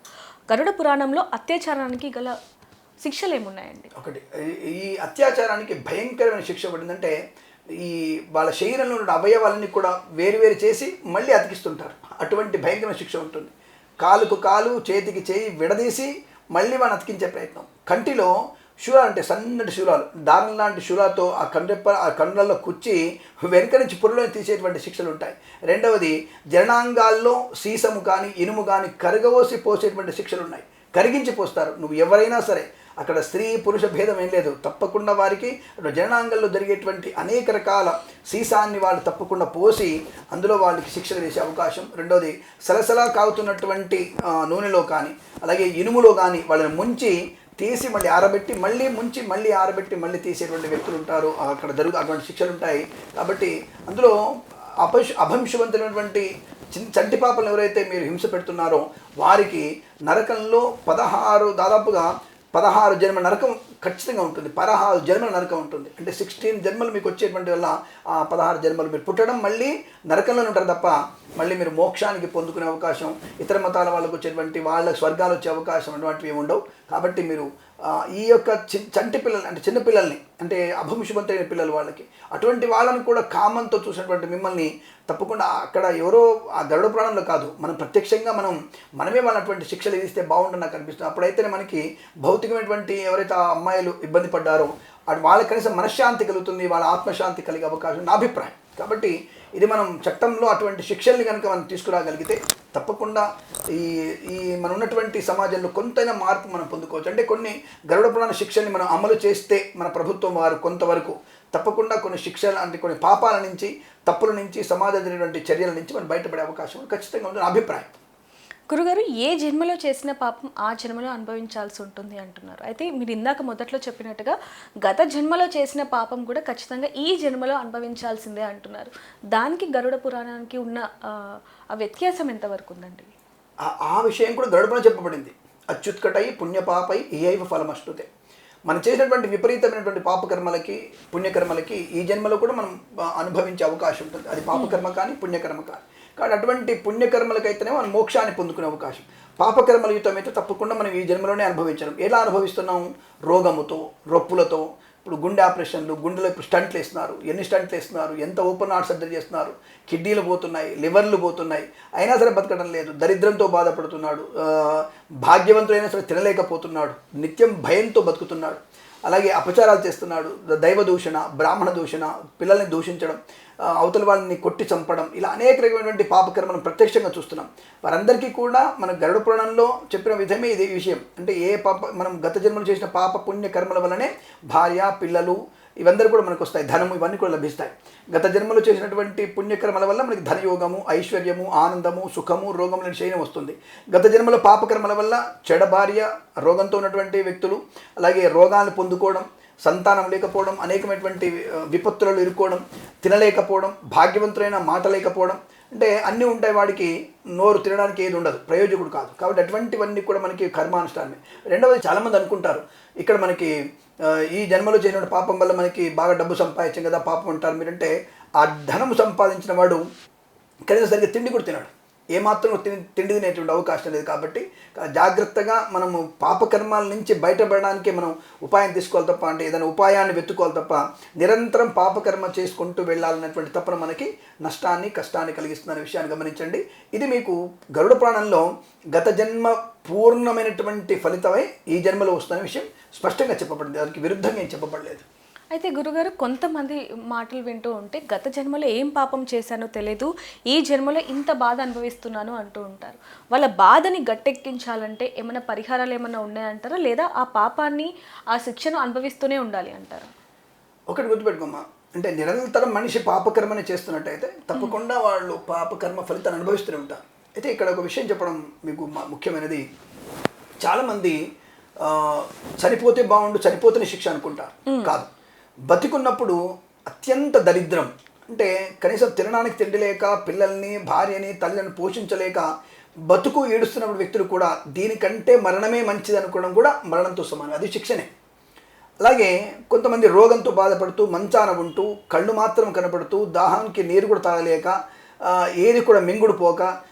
గరుడ పురాణంలో అత్యాచారానికి గల శిక్షలు ఏమున్నాయండి? ఒకటి, ఈ అత్యాచారానికి భయంకరమైన శిక్ష పడిందంటే ఈ వాళ్ళ శరీరంలో ఉన్న అవయవాలన్నీ కూడా వేరు చేసి మళ్ళీ అతికిస్తుంటారు. అటువంటి భయంకరమైన శిక్ష ఉంటుంది. కాలుకు కాలు, చేతికి చేయి విడదీసి మళ్ళీ వాడిని అతికించే ప్రయత్నం. కంటిలో శూలాలు అంటే సన్నటి శూలాలు, దారం లాంటి శూలాలతో ఆ కండ్లలో కుచ్చి వెనుక నుంచి పుర్రలో తీసేటువంటి శిక్షలు ఉంటాయి. రెండవది, జననాంగాల్లో సీసము కానీ ఇనుము కానీ కరగవోసి పోసేటువంటి శిక్షలు ఉన్నాయి. కరిగించి పోస్తారు. నువ్వు ఎవరైనా సరే, అక్కడ స్త్రీ పురుష భేదం ఏం లేదు. తప్పకుండా వారికి జననాంగంలో జరిగేటువంటి అనేక రకాల సీసాన్ని వాళ్ళు తప్పకుండా పోసి అందులో వాళ్ళకి శిక్షలు వేసే అవకాశం. రెండోది, సలసలా కాగుతున్నటువంటి నూనెలో కానీ అలాగే ఇనుములో కానీ వాళ్ళని ముంచి తీసి మళ్ళీ ఆరబెట్టి మళ్ళీ ముంచి మళ్ళీ ఆరబెట్టి మళ్ళీ తీసేటువంటి వ్యక్తులు ఉంటారు. అక్కడ అటువంటి శిక్షలు ఉంటాయి. కాబట్టి అందులో అభంశువంతులైనటువంటి చంటి పాపలను ఎవరైతే మీరు హింస పెడుతున్నారో వారికి నరకంలో దాదాపుగా 16 జన్మ నరకం ఖచ్చితంగా ఉంటుంది. 16 జన్మల నరకం ఉంటుంది. అంటే 16 జన్మలు మీకు వచ్చేటువంటి వల్ల ఆ 16 జన్మలు మీరు పుట్టడం మళ్ళీ నరకంలోనే ఉంటారు తప్ప మళ్ళీ మీరు మోక్షానికి పొందుకునే అవకాశం, ఇతర మతాల వాళ్ళకు వచ్చేటువంటి వాళ్ళకి స్వర్గాలు వచ్చే అవకాశం అటువంటివి ఏమి ఉండవు. కాబట్టి మీరు ఈ యొక్క చంటి పిల్లలు అంటే చిన్న పిల్లల్ని అంటే అభంశువంతైన పిల్లలు వాళ్ళకి అటువంటి వాళ్ళని కూడా కామంతో చూసినటువంటి మిమ్మల్ని తప్పకుండా అక్కడ ఎవరో ఆ గరుడ పురాణంలో కాదు, మనం ప్రత్యక్షంగా మనమే వాళ్ళటువంటి శిక్షలు విధిస్తే బాగుంటుంది నాకు అనిపిస్తుంది. అప్పుడైతేనే మనకి భౌతికమైనటువంటి ఎవరైతే ఆ అమ్మాయిలు ఇబ్బంది పడ్డారో వాళ్ళకి కనీసం మనశ్శాంతి కలుగుతుంది, వాళ్ళ ఆత్మశాంతి కలిగే అవకాశం నా అభిప్రాయం. కాబట్టి ఇది మనం చట్టంలో అటువంటి శిక్షల్ని కనుక మనం తీసుకురాగలిగితే తప్పకుండా ఈ మన ఉన్నటువంటి సమాజంలో కొంతైనా మార్పు మనం పొందుకోవచ్చు. అంటే కొన్ని గరుడ పురాణ శిక్షల్ని మనం అమలు చేస్తే మన ప్రభుత్వం వారు కొంతవరకు తప్పకుండా కొన్ని శిక్షలు అంటే కొన్ని పాపాల నుంచి, తప్పుల నుంచి, సమాజమైనటువంటి చర్యల నుంచి మనం బయటపడే అవకాశం ఖచ్చితంగా ఉంది నా అభిప్రాయం. గురుగారు, ఏ జన్మలో చేసిన పాపం ఆ జన్మలో అనుభవించాల్సి ఉంటుంది అంటున్నారు. అయితే మీరు ఇందాక మొదట్లో చెప్పినట్టుగా గత జన్మలో చేసిన పాపం కూడా ఖచ్చితంగా ఈ జన్మలో అనుభవించాల్సిందే అంటున్నారు. దానికి గరుడ పురాణానికి ఉన్న ఆ వ్యత్యాసం ఎంతవరకు ఉందండి? ఆ విషయం కూడా గరుడ పురాణం చెప్పబడింది. అచ్యుత్కటై పుణ్యపాపై ఏయైవ ఫలమశ్నుతే. మనం చేసినటువంటి విపరీతమైనటువంటి పాపకర్మలకి పుణ్యకర్మలకి ఈ జన్మలో కూడా మనం అనుభవించే అవకాశం ఉంటుంది. అది పాపకర్మ కానీ పుణ్యకర్మ కానీ. కానీ అటువంటి పుణ్యకర్మలకైతేనే మనం మోక్షాన్ని పొందుకునే అవకాశం. పాపకర్మల యుతం అయితే తప్పకుండా మనం ఈ జన్మలోనే అనుభవించడం. ఎలా అనుభవిస్తున్నాం? రోగముతో, రొప్పులతో. ఇప్పుడు గుండె ఆపరేషన్లు, గుండెలో ఇప్పుడు స్టంట్లు వేస్తున్నారు. ఎన్ని స్టంట్లు వేస్తున్నారు, ఎంత ఓపెన్ హార్ట్ సర్జరీ చేస్తున్నారు, కిడ్నీలు పోతున్నాయి, లివర్లు పోతున్నాయి, అయినా సరే బతకడం లేదు. దరిద్రంతో బాధపడుతున్నాడు, భాగ్యవంతుడైనా సరే తినలేకపోతున్నాడు, నిత్యం భయంతో బతుకుతున్నాడు. అలాగే అపచారాలు చేస్తున్నాడు, దైవ దూషణ, బ్రాహ్మణ దూషణ, పిల్లల్ని దూషించడం, అవతల వాళ్ళని కొట్టి చంపడం, ఇలా అనేక రకమైనటువంటి పాపకర్మలను ప్రత్యక్షంగా చూస్తున్నాం. వారందరికీ కూడా మన గరుడ పురాణంలో చెప్పిన విధమే ఇది విషయం. అంటే ఏ మనం గత జన్మలు చేసిన పాప పుణ్య కర్మల వల్లనే భార్య, పిల్లలు ఇవందరూ కూడా మనకు వస్తాయి, ధనము ఇవన్నీ కూడా లభిస్తాయి. గత జన్మలో చేసినటువంటి పుణ్యకర్మల వల్ల మనకి ధనయోగము, ఐశ్వర్యము, ఆనందము, సుఖము, రోగముల క్షయం వస్తుంది. గత జన్మలో పాపకర్మల వల్ల చెడ భార్య, రోగంతో ఉన్నటువంటి వ్యక్తులు, అలాగే రోగాలను పొందుకోవడం, సంతానం లేకపోవడం, అనేకమైనటువంటి విపత్తులలో ఇరుక్కోవడం, తినలేకపోవడం, భాగ్యవంతులైన మాట లేకపోవడం, అంటే అన్నీ ఉంటాయి. వాడికి నోరు తినడానికి ఏది ఉండదు, ప్రయోజకుడు కాదు. కాబట్టి అటువంటివన్నీ కూడా మనకి కర్మానుష్ఠానమే. రెండవది, చాలామంది అనుకుంటారు ఇక్కడ మనకి ఈ జన్మలో చేసిన పాపం వల్ల మనకి బాగా డబ్బు సంపాదించాం కదా పాపం అంటారు మీరంటే, ఆ ధనము సంపాదించిన వాడు కనీసం సరిగ్గా తిండి కూడా తినాడు, ఏమాత్రం తిండి తినేటువంటి అవకాశం లేదు. కాబట్టి జాగ్రత్తగా మనము పాపకర్మాల నుంచి బయటపడడానికి మనం ఉపాయం తీసుకోవాలి తప్ప, అంటే ఏదైనా ఉపాయాన్ని వెతుక్కోవాలి తప్ప నిరంతరం పాపకర్మ చేసుకుంటూ వెళ్ళాలన్నటువంటి తప్పన మనకి నష్టాన్ని, కష్టాన్ని కలిగిస్తుందనే విషయాన్ని గమనించండి. ఇది మీకు గరుడ పురాణంలో గత జన్మ పూర్ణమైనటువంటి ఫలితమై ఈ జన్మలో వస్తున్న విషయం స్పష్టంగా చెప్పబడింది. దానికి విరుద్ధంగా ఏం చెప్పబడలేదు. అయితే గురుగారు, కొంతమంది మాటలు వింటూ ఉంటే గత జన్మలో ఏం పాపం చేశానో తెలియదు, ఈ జన్మలో ఇంత బాధ అనుభవిస్తున్నాను అంటూ ఉంటారు. వాళ్ళ బాధని గట్టెక్కించాలంటే ఏమైనా పరిహారాలు ఏమైనా ఉన్నాయంటారా, లేదా ఆ పాపాన్ని, ఆ శిక్షను అనుభవిస్తూనే ఉండాలి అంటారా? ఒకటి గుర్తుపెట్టుకోమ్మా, అంటే నిరంతరం మనిషి పాపకర్మని చేస్తున్నట్టయితే తప్పకుండా వాళ్ళు పాపకర్మ ఫలితాన్ని అనుభవిస్తూనే ఉంటారు. అయితే ఇక్కడ ఒక విషయం చెప్పడం మీకు ముఖ్యమైనది. చాలామంది చనిపోతే బాగుండు, చనిపోతేనే శిక్ష అనుకుంటారు. కాదు, బతికున్నప్పుడు అత్యంత దరిద్రం, అంటే కనీసం తినడానికి తిండి లేక, పిల్లల్ని, భార్యని, తల్లిని పోషించలేక బతుకు ఏడుస్తున్నప్పుడు వ్యక్తులు కూడా దీనికంటే మరణమే మంచిది అనుకోవడం కూడా మరణంతో సమానం, అది శిక్షనే. అలాగే కొంతమంది రోగంతో బాధపడుతూ మంచాన ఉంటూ కళ్ళు మాత్రం కనపడుతూ దాహానికి నీరు కూడా తాగలేక ఏది కూడా మింగుడు పోక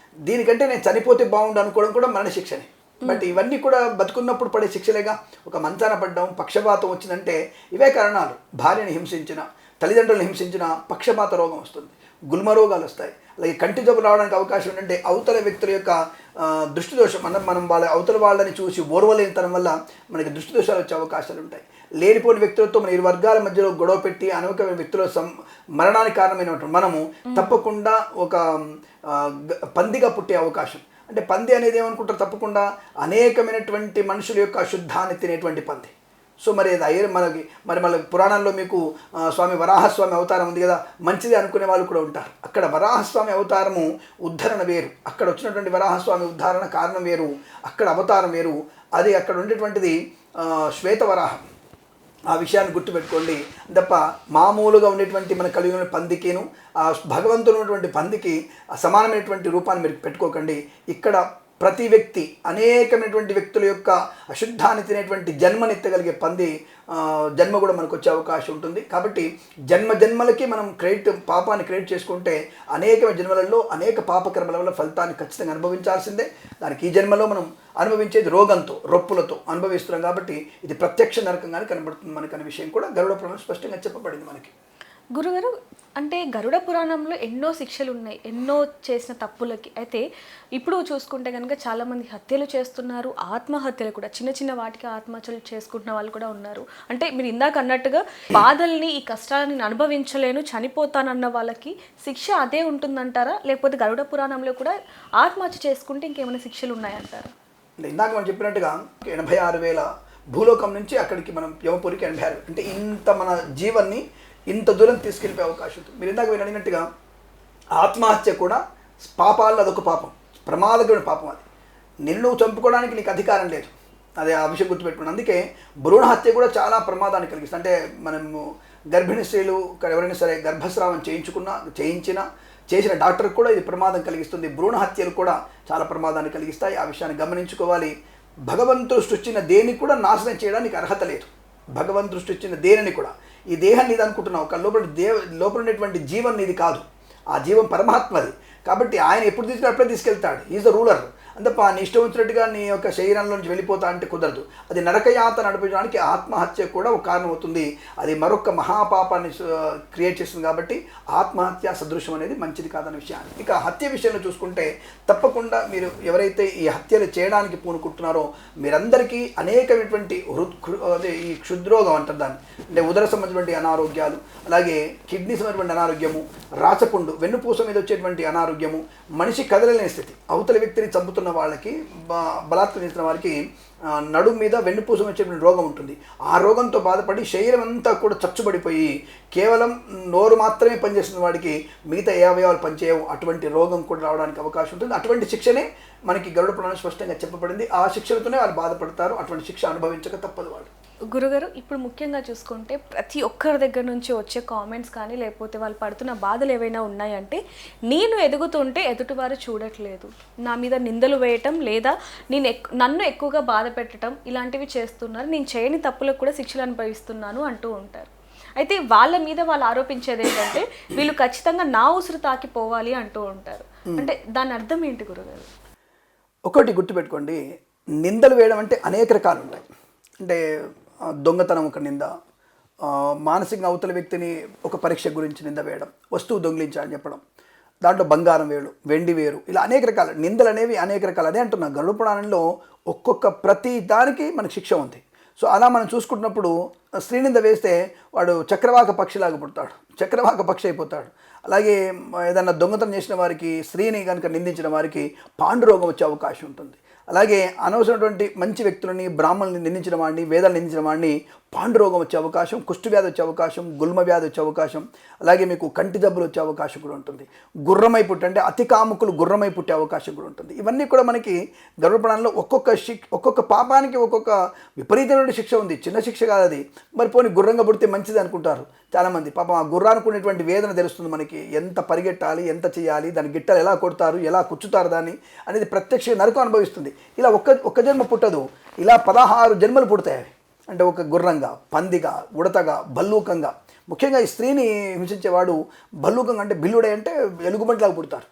దీనికంటే నేను చనిపోతే బాగుండు అనుకోవడం కూడా మరణ శిక్షనే. బట్ ఇవన్నీ కూడా బతుకున్నప్పుడు పడే శిక్షలేగా. ఒక మంచాన పడ్డం, పక్షపాతం వచ్చిందంటే ఇవే కారణాలు. భార్యని హింసించిన, తల్లిదండ్రులను హింసించిన పక్షపాత రోగం వస్తుంది, గుల్మ రోగాలు వస్తాయి. అలాగే కంటి జబ్బు రావడానికి అవకాశం ఏంటంటే అవతల వ్యక్తుల యొక్క దృష్టి దోషం, మనం వాళ్ళ అవతల వాళ్ళని చూసి ఓర్వలేనితనం వల్ల మనకి దృష్టి దోషాలు వచ్చే అవకాశాలు ఉంటాయి. లేనిపోని వ్యక్తులతో మన ఇరు వర్గాల మధ్యలో గొడవ పెట్టి అనేకమైన వ్యక్తుల మరణానికి కారణమైనటువంటి మనము తప్పకుండా ఒక పందిగా పుట్టే అవకాశం. అంటే పంది అనేది ఏమనుకుంటారు, తప్పకుండా అనేకమైనటువంటి మనుషుల యొక్క అశుద్ధాన్ని తినేటువంటి పంది. సో మరి అది మన పురాణాల్లో మీకు స్వామి వరాహస్వామి అవతారం ఉంది కదా, మంచిది అనుకునే వాళ్ళు కూడా ఉంటారు. అక్కడ వరాహస్వామి అవతారము ఉద్ధరణ వేరు, అక్కడ వచ్చినటువంటి వరాహస్వామి ఉద్ధరణ కారణం వేరు, అక్కడ అవతారం వేరు. అది అక్కడ ఉండేటువంటిది శ్వేతవరాహం. ఆ విషయాన్ని గుర్తుపెట్టుకోండి తప్ప మామూలుగా ఉండేటువంటి మన కలిగిన పందికిను ఆ భగవంతుడు ఉన్నటువంటి పందికి సమానమైనటువంటి రూపాన్ని మీరు పెట్టుకోకండి. ఇక్కడ ప్రతి వ్యక్తి అనేకమైనటువంటి వ్యక్తుల యొక్క అశుద్ధాన్ని తినేటువంటి జన్మనెత్తగలిగే పంది జన్మ కూడా మనకు వచ్చే అవకాశం ఉంటుంది. కాబట్టి జన్మలకి మనం పాపాన్ని క్రియేట్ చేసుకుంటే అనేక జన్మలలో అనేక పాపకర్మల వల్ల ఫలితాన్ని ఖచ్చితంగా అనుభవించాల్సిందే. దానికి ఈ జన్మలో మనం అనుభవించేది రోగంతో, రొప్పులతో అనుభవిస్తున్నాం. కాబట్టి ఇది ప్రత్యక్ష నరకంగానే కనబడుతుంది మనకు అనే విషయం కూడా గరుడ పురాణం స్పష్టంగా చెప్పబడింది మనకి. గురుగారు, అంటే గరుడ పురాణంలో ఎన్నో శిక్షలు ఉన్నాయి, ఎన్నో చేసిన తప్పులకి. అయితే ఇప్పుడు చూసుకుంటే కనుక చాలామంది హత్యలు చేస్తున్నారు, ఆత్మహత్యలు కూడా, చిన్న చిన్న వాటికి ఆత్మహత్యలు చేసుకుంటున్న వాళ్ళు కూడా ఉన్నారు. అంటే మీరు ఇందాక అన్నట్టుగా బాధల్ని, ఈ కష్టాలని నేను అనుభవించలేను, చనిపోతానన్న వాళ్ళకి శిక్ష అదే ఉంటుందంటారా, లేకపోతే గరుడ పురాణంలో కూడా ఆత్మహత్య చేసుకుంటే ఇంకేమైనా శిక్షలు ఉన్నాయంటారా? ఇందాక మనం చెప్పినట్టుగా 86,000 భూలోకం నుంచి అక్కడికి మనం యమపురికి 86,000, అంటే ఇంత మన జీవన్ని ఇంత దూరం తీసుకెళ్ళిపోయే అవకాశం ఉంటుంది. మీరు ఇందాక మీరు అడిగినట్టుగా ఆత్మహత్య కూడా పాపాల్లో అదొక పాపం, ప్రమాదకరమైన పాపం. అది నిన్ను చంపుకోవడానికి నీకు అధికారం లేదు, అదే ఆ విషయం గుర్తుపెట్టుకున్నాను. అందుకే భ్రూణ హత్య కూడా చాలా ప్రమాదాన్ని కలిగిస్తుంది. అంటే మనము గర్భిణీ స్త్రీలు ఎవరైనా సరే గర్భస్రావం చేసిన డాక్టర్ కూడా ఇది ప్రమాదం కలిగిస్తుంది. భ్రూణ హత్యలు కూడా చాలా ప్రమాదాన్ని కలిగిస్తాయి. ఆ విషయాన్ని గమనించుకోవాలి. భగవంతుడు సృష్టించిన దేన్ని కూడా నాశనం చేయడానికి అర్హత లేదు. భగవంతుడు సృష్టించిన దేనిని కూడా, ఈ దేహాన్ని ఇది అనుకుంటున్నావు, కానీ లోపల ఉన్నటువంటి జీవం ఇది కాదు, ఆ జీవం పరమాత్మది. కాబట్టి ఆయన ఎప్పుడు తీసుకెళ్ళి అప్పుడే తీసుకెళ్తాడు. Is the ruler. అంతప్ప నీ ఇష్టం వచ్చినట్టుగా నీ యొక్క శరీరంలో నుంచి వెళ్ళిపోతా అంటే కుదరదు. అది నరకయాత నడిపించడానికి ఆత్మహత్య కూడా ఒక కారణం అవుతుంది. అది మరొక మహాపాపాన్ని క్రియేట్ చేస్తుంది. కాబట్టి ఆత్మహత్య సదృశ్యం అనేది మంచిది కాదన్న విషయాన్ని. ఇక హత్య విషయంలో చూసుకుంటే తప్పకుండా మీరు ఎవరైతే ఈ హత్యలు చేయడానికి పూనుకుంటున్నారో మీరందరికీ అనేకమైనటువంటి ఈ క్షుద్రోగం అంటారు దాన్ని, అంటే ఉదర సంబంధించినటువంటి అనారోగ్యాలు, అలాగే కిడ్నీ సంబంధించినటువంటి అనారోగ్యము, రాచపుండు వెన్నుపూస మీద వచ్చేటువంటి అనారోగ్యము, మనిషి కదలలేని స్థితి, అవతల వ్యక్తిని చంపుతున్న వాళ్ళకి, బలాత్కరించిన వారికి నడుము మీద వెన్నుపూసం వచ్చేటువంటి రోగం ఉంటుంది. ఆ రోగంతో బాధపడి శరీరం అంతా కూడా చచ్చుబడిపోయి కేవలం నోరు మాత్రమే పనిచేస్తున్న వాడికి మిగతా ఏ అవయవాలు పనిచేయవు. అటువంటి రోగం కూడా రావడానికి అవకాశం ఉంటుంది. అటువంటి శిక్షనే మనకి గరుడ పురాణం స్పష్టంగా చెప్పబడింది. ఆ శిక్షలతోనే వాళ్ళు బాధపడతారు. అటువంటి శిక్ష అనుభవించక తప్పదు వాళ్ళు. గురుగారు, ఇప్పుడు ముఖ్యంగా చూసుకుంటే ప్రతి ఒక్కరి దగ్గర నుంచి వచ్చే కామెంట్స్ కానీ లేకపోతే వాళ్ళు పడుతున్న బాధలు ఏవైనా ఉన్నాయంటే, నేను ఎదుగుతుంటే ఎదుటివారు చూడట్లేదు, నా మీద నిందలు వేయటం లేదా నన్ను ఎక్కువగా బాధ పెట్టడం ఇలాంటివి చేస్తున్నారు, నేను చేయని తప్పులకు కూడా శిక్షలు అనుభవిస్తున్నాను అంటూ ఉంటారు. అయితే వాళ్ళ మీద వాళ్ళు ఆరోపించేది ఏంటంటే వీళ్ళు ఖచ్చితంగా నా ఉసురు తాకిపోవాలి అంటూ ఉంటారు. అంటే దాని అర్థం ఏంటి గురుగారు? ఒకటి గుర్తుపెట్టుకోండి, నిందలు వేయడం అంటే అనేక రకాలు ఉంటాయి. అంటే దొంగతనం ఒక నింద, మానసికంగా అవతల వ్యక్తిని ఒక పరీక్ష గురించి నింద వేయడం, వస్తువు దొంగిలించాలని చెప్పడం, దాంట్లో బంగారం వేరు, వెండి వేరు, ఇలా అనేక రకాల నిందలు అనేవి అనేక రకాలు. అదే అంటున్నా, గరుడ పురాణంలో ఒక్కొక్క ప్రతి దానికి మనకు శిక్ష ఉంది. సో అలా మనం చూసుకుంటున్నప్పుడు స్త్రీనింద వేస్తే వాడు చక్రవాక పక్షిలాగా పుడతాడు, చక్రవాక పక్షి అయిపోతాడు. అలాగే ఏదన్నా దొంగతనం చేసిన వారికి, స్త్రీని కనుక నిందించిన వారికి పాండురోగం వచ్చే అవకాశం ఉంటుంది. అలాగే అనవసరమైనటువంటి మంచి వ్యక్తులని, బ్రాహ్మణుని నిందించిన వాడిని, వేదాలు నిందించిన వాడిని పాండురోగం వచ్చే అవకాశం, కుష్టు వ్యాధి వచ్చే అవకాశం, గుల్మ వ్యాధి వచ్చే అవకాశం, అలాగే మీకు కంటి జబ్బులు వచ్చే అవకాశం కూడా ఉంటుంది. గుర్రమై పుట్టి అంటే అతి కాముకులు గుర్రమై పుట్టే అవకాశం కూడా ఉంటుంది. ఇవన్నీ కూడా మనకి గరుడ పురాణంలో ఒక్కొక్క పాపానికి ఒక్కొక్క విపరీతమైన శిక్ష ఉంది. చిన్న శిక్ష కాదు అది. మరి పోనీ గుర్రంగా పుడితే మంచిది అనుకుంటారు చాలామంది. పాపం ఆ గుర్రానికి ఉన్నటువంటి వేదన తెలుస్తుంది మనకి, ఎంత పరిగెట్టాలి, ఎంత చేయాలి, దాని గిట్టలు ఎలా కొడతారు, ఎలా కుచ్చుతారు దాన్ని అనేది ప్రత్యక్ష నరకం అనుభవిస్తుంది. ఇలా ఒక్క జన్మ పుట్టదు, ఇలా 16 జన్మలు పుడతాయి. అంటే ఒక గుర్రంగా, పందిగా, ఉడతగా, భల్లూకంగా. ముఖ్యంగా ఈ స్త్రీని హింసించేవాడు భల్లూకంగా, అంటే బిల్లుడే అంటే ఎలుగుబంటిలాగా పుడతారు.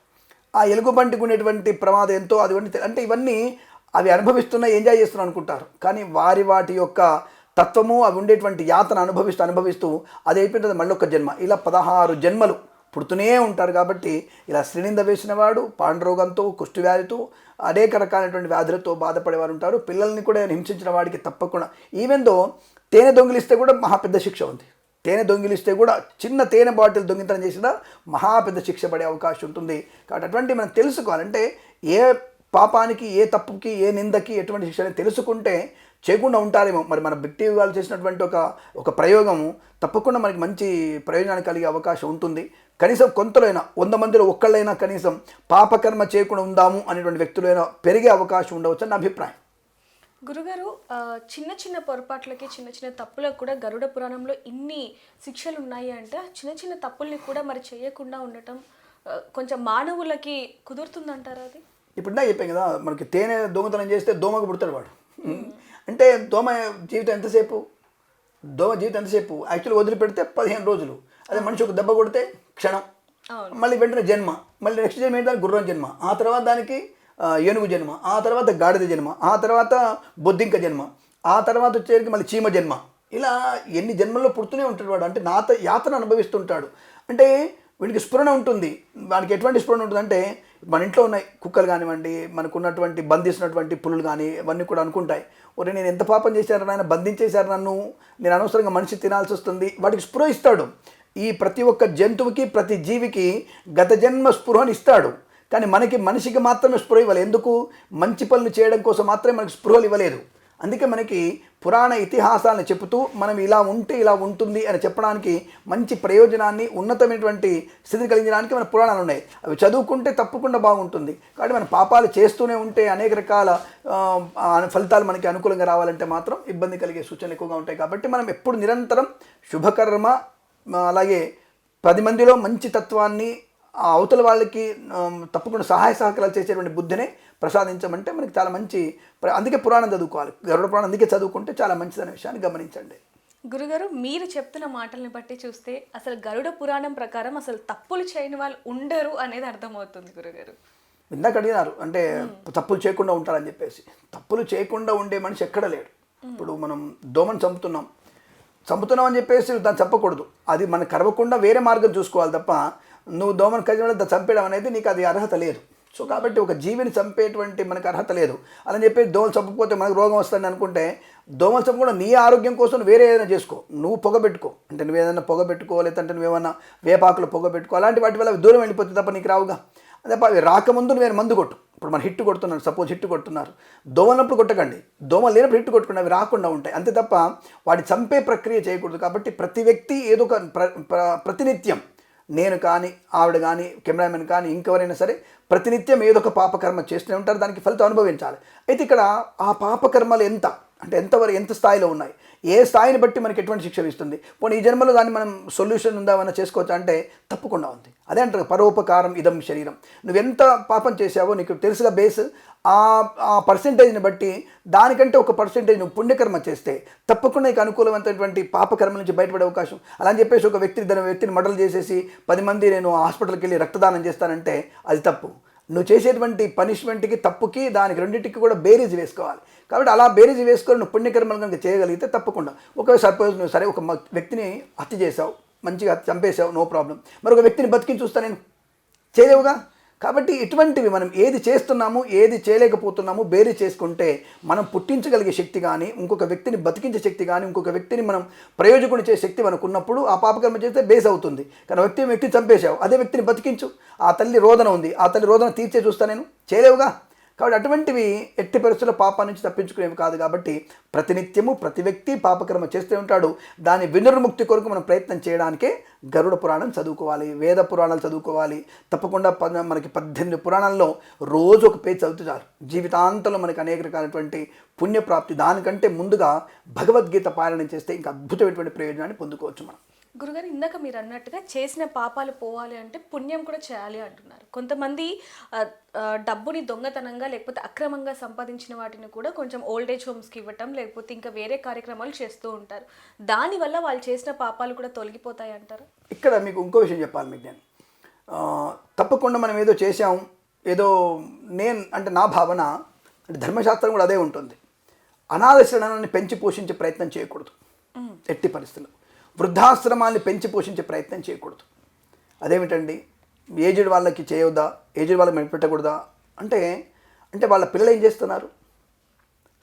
ఆ ఎలుగుబంటికి ఉండేటువంటి ప్రమాదం ఎంతో అది అంటే ఇవన్నీ అవి అనుభవిస్తున్నా ఎంజాయ్ చేస్తున్నా అనుకుంటారు. కానీ వాటి యొక్క తత్వము, అవి ఉండేటువంటి యాతన అనుభవిస్తూ అది అయిపోయిన మళ్ళీ ఒక జన్మ, ఇలా 16 జన్మలు పుడుతూనే ఉంటారు. కాబట్టి ఇలా శ్రీనింద వేసిన వాడు పాండురోగంతో, కుష్టి వ్యాధితో, అనేక రకాలైనటువంటి వ్యాధులతో బాధపడేవారు ఉంటారు. పిల్లల్ని కూడా హింసించిన వాడికి తప్పకుండా, ఈవెందో తేనె దొంగిలిస్తే కూడా మహా పెద్ద శిక్ష ఉంది. తేనె దొంగిలిస్తే కూడా, చిన్న తేనె బాటిల్ దొంగితనం చేసినా మహా పెద్ద శిక్ష పడే అవకాశం ఉంటుంది. కాబట్టి అటువంటి మనం తెలుసుకోవాలంటే ఏ పాపానికి, ఏ తప్పుకి, ఏ నిందకి ఎటువంటి శిక్ష అని తెలుసుకుంటే చేయకుండా ఉంటారేమో. మరి మన బిగ్ టీవీ వాళ్ళు చేసినటువంటి ఒక ప్రయోగము తప్పకుండా మనకి మంచి ప్రయోజనాన్ని కలిగే అవకాశం ఉంటుంది. కనీసం కొంతలైనా 100 మందిలో ఒక్కళ్ళైనా కనీసం పాపకర్మ చేయకుండా ఉందాము అనేటువంటి వ్యక్తులైనా పెరిగే అవకాశం ఉండవచ్చు అని నా అభిప్రాయం. గురుగారు, చిన్న చిన్న పొరపాట్లకి, చిన్న చిన్న తప్పులకు కూడా గరుడ పురాణంలో ఇన్ని శిక్షలు ఉన్నాయి అంటే చిన్న చిన్న తప్పుల్ని కూడా మరి చేయకుండా ఉండటం కొంచెం మానవులకి కుదురుతుందంటారా? అది ఇప్పుడు నా చెప్పాను కదా, మనకి తేనె దొంగతనం చేస్తే దోమకు పుడతాడు వాడు. అంటే దోమ జీవితం ఎంతసేపు? యాక్చువల్గా వదిలిపెడితే 15 రోజులు. అదే మనిషి ఒక దెబ్బ కొడితే క్షణం, మళ్ళీ వెంటనే జన్మ, మళ్ళీ నెక్స్ట్ జన్మ ఏంటంటే గుర్రం జన్మ, ఆ తర్వాత దానికి ఏనుగు జన్మ, ఆ తర్వాత గాడిద జన్మ, ఆ తర్వాత బొద్దింక జన్మ, ఆ తర్వాత వచ్చేసరికి మళ్ళీ చీమ జన్మ. ఇలా ఎన్ని జన్మల్లో పుడుతూనే ఉంటాడు వాడు. అంటే యాతన అనుభవిస్తుంటాడు. అంటే వీడికి స్ఫురణ ఉంటుంది. వానికి ఎటువంటి స్ఫురణ ఉంటుంది అంటే, మన ఇంట్లో ఉన్నాయి కుక్కలు కానివ్వండి, మనకు ఉన్నటువంటి బంధిస్తున్నటువంటి పులులు కానీ, ఇవన్నీ కూడా అనుకుంటాయి, ఒరే నేను ఎంత పాపం చేశారు నాయన, బంధించేశారు నన్ను, నేను అనవసరంగా మనిషి తినాల్సి వస్తుంది. వాటికి స్పృహ ఇస్తాడు. ఈ ప్రతి ఒక్క జంతువుకి, ప్రతి జీవికి గత జన్మ స్పృహను ఇస్తాడు. కానీ మనిషికి మాత్రమే స్పృహ ఇవ్వలేదు. ఎందుకు? మంచి పనులు చేయడం కోసం మాత్రమే మనకి స్పృహలు ఇవ్వలేదు. అందుకే మనకి పురాణ ఇతిహాసాలను చెబుతూ మనం ఇలా ఉంటే ఇలా ఉంటుంది అని చెప్పడానికి, మంచి ప్రయోజనాన్ని, ఉన్నతమైనటువంటి స్థితి కలిగించడానికి మన పురాణాలు ఉన్నాయి. అవి చదువుకుంటే తప్పకుండా బాగుంటుంది. కాబట్టి మన పాపాలు చేస్తూనే ఉంటే అనేక రకాల ఫలితాలు మనకి అనుకూలంగా రావాలంటే మాత్రం ఇబ్బంది కలిగే సూచనలు ఎక్కువగా ఉంటాయి. కాబట్టి మనం ఎప్పుడు నిరంతరం శుభకర్మ, అలాగే 10 మందిలో మంచి తత్వాన్ని ఆ అవతల వాళ్ళకి తప్పకుండా సహాయ సహకారాలు చేసేటువంటి బుద్ధినే ప్రసాదించమంటే మనకి చాలా మంచి అందుకే పురాణం చదువుకోవాలి. గరుడ పురాణం అందుకే చదువుకుంటే చాలా మంచిదనే విషయాన్ని గమనించండి. గురుగారు, మీరు చెప్తున్న మాటల్ని బట్టి చూస్తే అసలు గరుడ పురాణం ప్రకారం అసలు తప్పులు చేయని వాళ్ళు ఉండరు అనేది అర్థమవుతుంది గురుగారు. ఇందాక అడిగినారు అంటే తప్పులు చేయకుండా ఉంటారని చెప్పేసి. తప్పులు చేయకుండా ఉండే మనిషి ఎక్కడ లేడు. ఇప్పుడు మనం దోమను చంపుతున్నాం అని చెప్పేసి దాన్ని చంపకూడదు. అది మనం కరవకుండా వేరే మార్గం చూసుకోవాలి తప్ప నువ్వు దోమను కరిచిన దాన్ని చంపేయడం అనేది నీకు అది అర్హత లేదు. సో కాబట్టి ఒక జీవిని చంపేటువంటి మనకు అర్హత లేదు. అని చెప్పేసి దోమలు చంపకపోతే మనకు రోగం వస్తుంది అనుకుంటే దోమలు చంపకుండా నీ ఆరోగ్యం కోసం వేరే ఏదైనా చేసుకో. నువ్వు పొగ పెట్టుకో, అంటే నువ్వు ఏదైనా పొగ పెట్టుకో, లేదంటే నువ్వేమన్నా వేపాకులు పొగ పెట్టుకో, అలాంటి వాటి వల్ల దూరం వెళ్ళిపోతుంది తప్ప నీకు రావుగా. తప్ప అవి రాకముందు నువ్వేనా మందు కొట్టు. ఇప్పుడు మన హిట్ కొడుతున్నారు, సపోజ్ హిట్ కొడుతున్నారు, దోమలప్పుడు కొట్టకండి, దోమలు లేనప్పుడు హిట్ కొట్టుకుని అవి రాకుండా ఉంటాయి అంతే తప్ప వాటి చంపే ప్రక్రియ చేయకూడదు. కాబట్టి ప్రతి వ్యక్తి ఏదో ఒక ప్రతినిత్యం, నేను కానీ ఆవిడ కానీ కెమెరామెన్ కానీ ఇంకెవరైనా సరే ప్రతినిత్యం ఏదో ఒక పాపకర్మ చేస్తూనే ఉంటారు, దానికి ఫలితం అనుభవించాలి. అయితే ఇక్కడ ఆ పాపకర్మలు ఎంత స్థాయిలో ఉన్నాయి, ఏ స్థాయిని బట్టి మనకి ఎటువంటి శిక్ష ఇస్తుంది, పోనీ ఈ జన్మలో దాన్ని మనం సొల్యూషన్ ఉందామన్నా చేసుకోవచ్చు అంటే తప్పకుండా ఉంది. అదే అంటారు పరోపకారం ఇదం శరీరం. నువ్వెంత పాపం చేసావో నీకు తెలుసుగా బేస్, ఆ పర్సెంటేజ్ని బట్టి దానికంటే ఒక పర్సెంటేజ్ నువ్వు పుణ్యకర్మ చేస్తే తప్పకుండా నీకు అనుకూలమైనటువంటి పాపకర్మ నుంచి బయటపడే అవకాశం. అలా అని చెప్పేసి ఒక వ్యక్తిని మర్డర్ చేసేసి 10 మంది నేను హాస్పిటల్కి వెళ్ళి రక్తదానం చేస్తానంటే అది తప్పు. నువ్వు చేసేటువంటి పనిష్మెంట్కి తప్పుకి దానికి రెండింటికి కూడా బేరీజ్ వేసుకోవాలి. కాబట్టి అలా బేరీజ్ వేసుకొని నువ్వు పుణ్యకర్మలు కనుక చేయగలిగితే తప్పకుండా. ఒక సపోజ్ నువ్వు సరే ఒక వ్యక్తిని హత్య చేసావు, మంచిగా చంపేశావు, నో ప్రాబ్లం. మరొక వ్యక్తిని బతికించి చూస్తా నేను చేయలేవుగా. కాబట్టి ఇటువంటివి మనం ఏది చేస్తున్నాము ఏది చేయలేకపోతున్నాము బేరీ చేసుకుంటే మనం పుట్టించగలిగే శక్తి కానీ, ఇంకొక వ్యక్తిని బతికించే శక్తి కానీ, ఇంకొక వ్యక్తిని మనం ప్రయోజకుని చేసే శక్తి మనకు ఉన్నప్పుడు ఆ పాపకర్మ చేస్తే బేస్ అవుతుంది. కానీ వ్యక్తిని చంపేశావు, అదే వ్యక్తిని బతికించు, ఆ తల్లి రోదన ఉంది, ఆ తల్లి రోదన తీర్చే చూస్తా నేను చేయలేవుగా. కాబట్టి అటువంటివి ఎట్టి పరిస్థితుల్లో పాపం నుంచి తప్పించుకునేవి కాదు. కాబట్టి ప్రతినిత్యము ప్రతి వ్యక్తి పాపకర్మ చేస్తూ ఉంటాడు. దాని వినుర్ముక్తి కొరకు మనం ప్రయత్నం చేయడానికే గరుడ పురాణం చదువుకోవాలి, వేద పురాణాలు చదువుకోవాలి. తప్పకుండా మనకి 18 పురాణాల్లో రోజు ఒక పేజ్ చదివితే చాలు, జీవితాంతంలో మనకి అనేక రకాలైనటువంటి పుణ్యప్రాప్తి. దానికంటే ముందుగా భగవద్గీత పారాయణం చేస్తే ఇంకా అద్భుతమైనటువంటి ప్రయోజనాన్ని పొందుకోవచ్చు మనం. గురుగారు, ఇందాక మీరు అన్నట్టుగా చేసిన పాపాలు పోవాలి అంటే పుణ్యం కూడా చేయాలి అంటున్నారు. కొంతమంది డబ్బుని దొంగతనంగా లేకపోతే అక్రమంగా సంపాదించిన వాటిని కూడా కొంచెం ఓల్డేజ్ హోమ్స్కి ఇవ్వటం లేకపోతే ఇంకా వేరే కార్యక్రమాలు చేస్తూ ఉంటారు. దానివల్ల వాళ్ళు చేసిన పాపాలు కూడా తొలగిపోతాయి అంటారు. ఇక్కడ మీకు ఇంకో విషయం చెప్పాలి మీకు నేను. తప్పకుండా మనం ఏదో చేసాం, ఏదో అంటే నా భావన అంటే ధర్మశాస్త్రం కూడా అదే ఉంటుంది. అనాథ శరణాన్ని పెంచి పోషించే ప్రయత్నం చేయకూడదు ఎట్టి పరిస్థితుల్లో. వృద్ధాశ్రమాన్ని పెంచి పోషించే ప్రయత్నం చేయకూడదు. అదేమిటండి, ఏజ్డ్ వాళ్ళకి చేయవద్దా, ఏజ్డ్ వాళ్ళకి మనం పెట్టకూడదా అంటే వాళ్ళ పిల్లలు ఏం చేస్తున్నారు?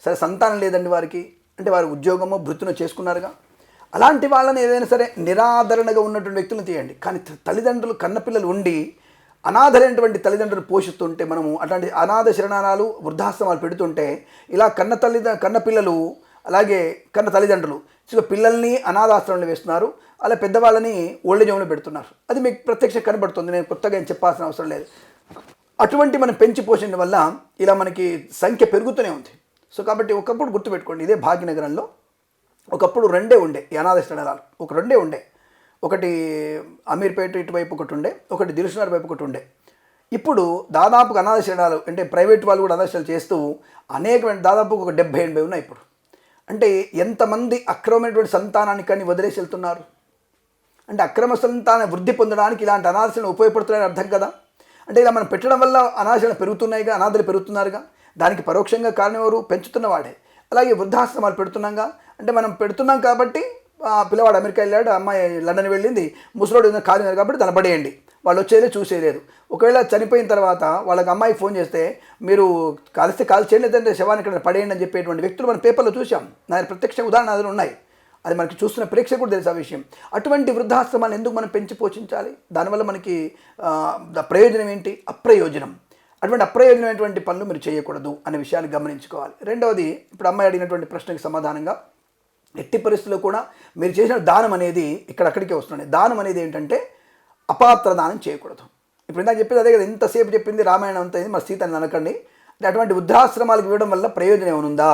సరే సంతానం లేదండి వారికి అంటే వారి ఉద్యోగమో వృత్తినో చేసుకున్నారుగా. అలాంటి వాళ్ళని ఏదైనా సరే నిరాదరణగా ఉన్నటువంటి వ్యక్తులను తీయండి. కానీ తల్లిదండ్రులు కన్నపిల్లలు ఉండి అనాథరైనటువంటి తల్లిదండ్రులు పోషిస్తుంటే మనము అట్లాంటి అనాథ శరణాలు వృద్ధాశ్రమాలు పెడుతుంటే ఇలా కన్న పిల్లలు అలాగే కన్న తల్లిదండ్రులు పిల్లల్ని అనాథాశ్రమంలో వేస్తున్నారు, అలా పెద్దవాళ్ళని ఓల్డేజ్ హోమ్లో పెడుతున్నారు. అది మీకు ప్రత్యక్ష కనబడుతుంది, నేను కొత్తగా ఏం చెప్పాల్సిన అవసరం లేదు. అటువంటి మనం పెంచి పోషణ వల్ల ఇలా మనకి సంఖ్య పెరుగుతూనే ఉంది. సో కాబట్టి ఒకప్పుడు గుర్తుపెట్టుకోండి, ఇదే భాగ్యనగరంలో ఒకప్పుడు 2 ఉండే ఈ అనాథ శరణాలయాలు. ఒక 2 ఉండే, ఒకటి అమీర్పేట ఇటువైపు ఒకటి ఉండే, ఒకటి దిల్సుఖ్నగర్ వైపు ఒకటి ఉండే. ఇప్పుడు దాదాపుగా అనాథ శరణాలయాలు అంటే ప్రైవేట్ వాళ్ళు కూడా అనాథాశ్రయాలు చేస్తూ అనేకమైన దాదాపు ఒక 70-80 ఉన్నాయి ఇప్పుడు. అంటే ఎంతమంది అక్రమమైనటువంటి సంతానాన్ని కానీ వదిలేసి వెళ్తున్నారు. అంటే అక్రమ సంతానం వృద్ధి పొందడానికి ఇలాంటి అనాథాశ్రయాలు ఉపయోగపడుతున్నాయని అర్థం కదా. అంటే ఇలా మనం పెట్టడం వల్ల అనాథాశ్రయాలు పెరుగుతున్నాయిగా, అనాథలు పెరుగుతున్నారుగా. దానికి పరోక్షంగా కారణం ఎవరు? పెంచుతున్నవాడే. అలాగే వృద్ధాశ్రమాలు పెడుతున్నాగా, అంటే మనం పెడుతున్నాం కాబట్టి పిల్లవాడు అమెరికా వెళ్ళాడు, అమ్మాయి లండన్ వెళ్ళింది, ముసలోడు కాదు కాబట్టి దాన్ని పడేయండి, వాళ్ళు వచ్చేది చూసేయలేదు. ఒకవేళ చనిపోయిన తర్వాత వాళ్ళకి అమ్మాయి ఫోన్ చేస్తే మీరు కలిస్తే కాల్ చేయలేదంటే శవాన్ని ఇక్కడ పడేయండి అని చెప్పేటువంటి వ్యక్తులు మన పేపర్లో చూసాం. నా ప్రత్యక్ష ఉదాహరణలు ఉన్నాయి, అది మనకి చూస్తున్న ప్రేక్షకుడు తెలుసు ఆ విషయం. అటువంటి వృద్ధాశ్రమాన్ని ఎందుకు మనం పెంచి పోషించాలి? దానివల్ల మనకి ప్రయోజనం ఏంటి? అప్రయోజనం. అటువంటి అప్రయోజనమైనటువంటి పనులు మీరు చేయకూడదు అనే విషయాన్ని గమనించుకోవాలి. రెండవది, ఇప్పుడు అమ్మాయి అడిగినటువంటి ప్రశ్నకి సమాధానంగా ఎట్టి పరిస్థితుల్లో కూడా మీరు చేసిన దానం అనేది అక్కడికే వస్తుంది. దానం అనేది ఏంటంటే అపాత్ర దానం చేయకూడదు. ఇప్పుడు ఇందాక చెప్పేది అదే కదా, ఎంతసేపు చెప్పింది రామాయణం అంతా మరి సీతని అనకండి. అటువంటి వృద్ధాశ్రమాలకు ఇవ్వడం వల్ల ప్రయోజనం ఏమనుందా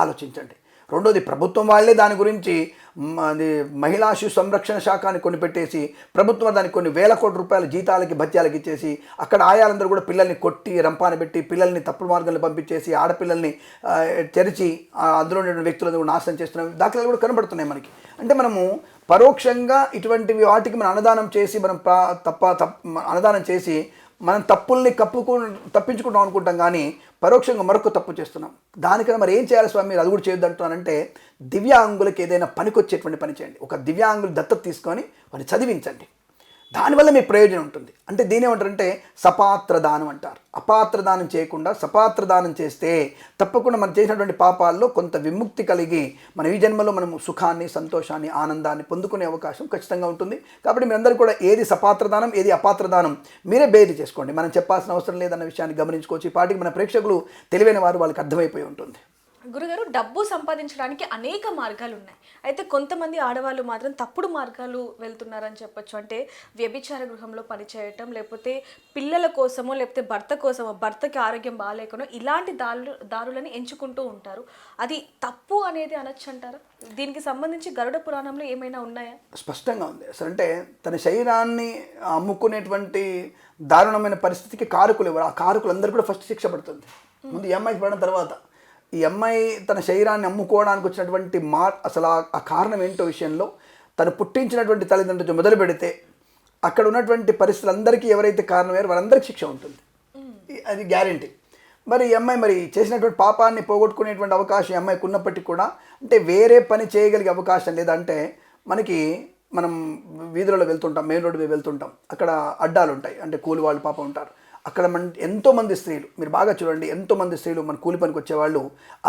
ఆలోచించండి. రెండోది, ప్రభుత్వం వాళ్ళే దాని గురించి అది మహిళా శిశు సంరక్షణ శాఖ అని కొన్ని పెట్టేసి ప్రభుత్వం దానికి కొన్ని వేల కోట్ల రూపాయల జీతాలకి భత్యాలకి ఇచ్చేసి అక్కడ ఆయాలందరూ కూడా పిల్లల్ని కొట్టి రంపాన పెట్టి పిల్లల్ని తప్పుడు మార్గంలో పంపించేసి ఆడపిల్లల్ని తెరిచి అందులో ఉన్న వ్యక్తులను కూడా నాశనం చేస్తున్న దాఖలాలు కూడా కనబడుతున్నాయి మనకి. అంటే మనము పరోక్షంగా ఇటువంటి వాటికి మనం అన్నదానం చేసి మనం అన్నదానం చేసి మనం తప్పుల్ని తప్పించుకుంటాం అనుకుంటాం, కానీ పరోక్షంగా మరొక తప్పు చేస్తున్నాం. దానికన్నా మరి ఏం చేయాలి స్వామి, మీరు అది కూడా చేయొద్దు అంటున్నానంటే దివ్యాంగులకి ఏదైనా పనికొచ్చేటువంటి పని చేయండి. ఒక దివ్యాంగులు దత్తత తీసుకొని వారిని చదివించండి, దానివల్ల మీకు ప్రయోజనం ఉంటుంది. అంటే దీని ఏమంటారంటే సపాత్ర దానం అంటారు. అపాత్ర దానం చేయకుండా సపాత్ర దానం చేస్తే తప్పకుండా మనం చేసినటువంటి పాపాల్లో కొంత విముక్తి కలిగి మన ఈ జన్మలో మనము సుఖాన్ని, సంతోషాన్ని, ఆనందాన్ని పొందుకునే అవకాశం ఖచ్చితంగా ఉంటుంది. కాబట్టి మీరందరూ కూడా ఏది సపాత్ర దానం, ఏది అపాత్ర దానం మీరే బేరీ చేసుకోండి. మనం చెప్పాల్సిన అవసరం లేదన్న విషయాన్ని గమనించుకోవచ్చు. ఈ పాటికి మన ప్రేక్షకులు తెలివైన వారు, వాళ్ళకి అర్థమైపోయి ఉంటుంది. గురుగారు, డబ్బు సంపాదించడానికి అనేక మార్గాలు ఉన్నాయి. అయితే కొంతమంది ఆడవాళ్ళు మాత్రం తప్పుడు మార్గాలు వెళ్తున్నారని చెప్పొచ్చు. అంటే వ్యభిచార గృహంలో పనిచేయటం, లేకపోతే పిల్లల కోసమో లేకపోతే భర్త కోసమో, భర్తకి ఆరోగ్యం బాగాలేకనో ఇలాంటి దారులని ఎంచుకుంటూ ఉంటారు. అది తప్పు అనేది అనొచ్చు అంటారా? దీనికి సంబంధించి గరుడ పురాణంలో ఏమైనా ఉన్నాయా? స్పష్టంగా ఉంది. అసలు అంటే తన శరీరాన్ని అమ్ముకునేటువంటి దారుణమైన పరిస్థితికి కారకులు ఎవరు? ఆ కారకులందరూ కూడా ఫస్ట్ శిక్ష పడుతుంది. ముందు ఈ అమ్మాయికి పడిన తర్వాత ఈ అమ్మాయి తన శరీరాన్ని అమ్ముకోవడానికి వచ్చినటువంటి అసలు ఆ కారణం ఏంటో విషయంలో తను పుట్టించినటువంటి తల్లిదండ్రులతో మొదలు పెడితే అక్కడ ఉన్నటువంటి పరిస్థితులందరికీ ఎవరైతే కారణమయ్యారో వారందరికీ శిక్ష ఉంటుంది, అది గ్యారెంటీ. మరి ఈ అమ్మాయి మరి చేసినటువంటి పాపాన్ని పోగొట్టుకునేటువంటి అవకాశం ఈ అమ్మాయికి ఉన్నప్పటికీ కూడా అంటే వేరే పని చేయగలిగే అవకాశం లేదంటే మనకి మనం వీధులలో వెళ్తుంటాం, మెయిన్ రోడ్డు మీద వెళ్తుంటాం, అక్కడ అడ్డాలు ఉంటాయి, అంటే కూలి వాళ్ళు పాప ఉంటారు. అక్కడ ఎంతోమంది స్త్రీలు, మీరు బాగా చూడండి, ఎంతోమంది స్త్రీలు మన కూలి పనికి వచ్చేవాళ్ళు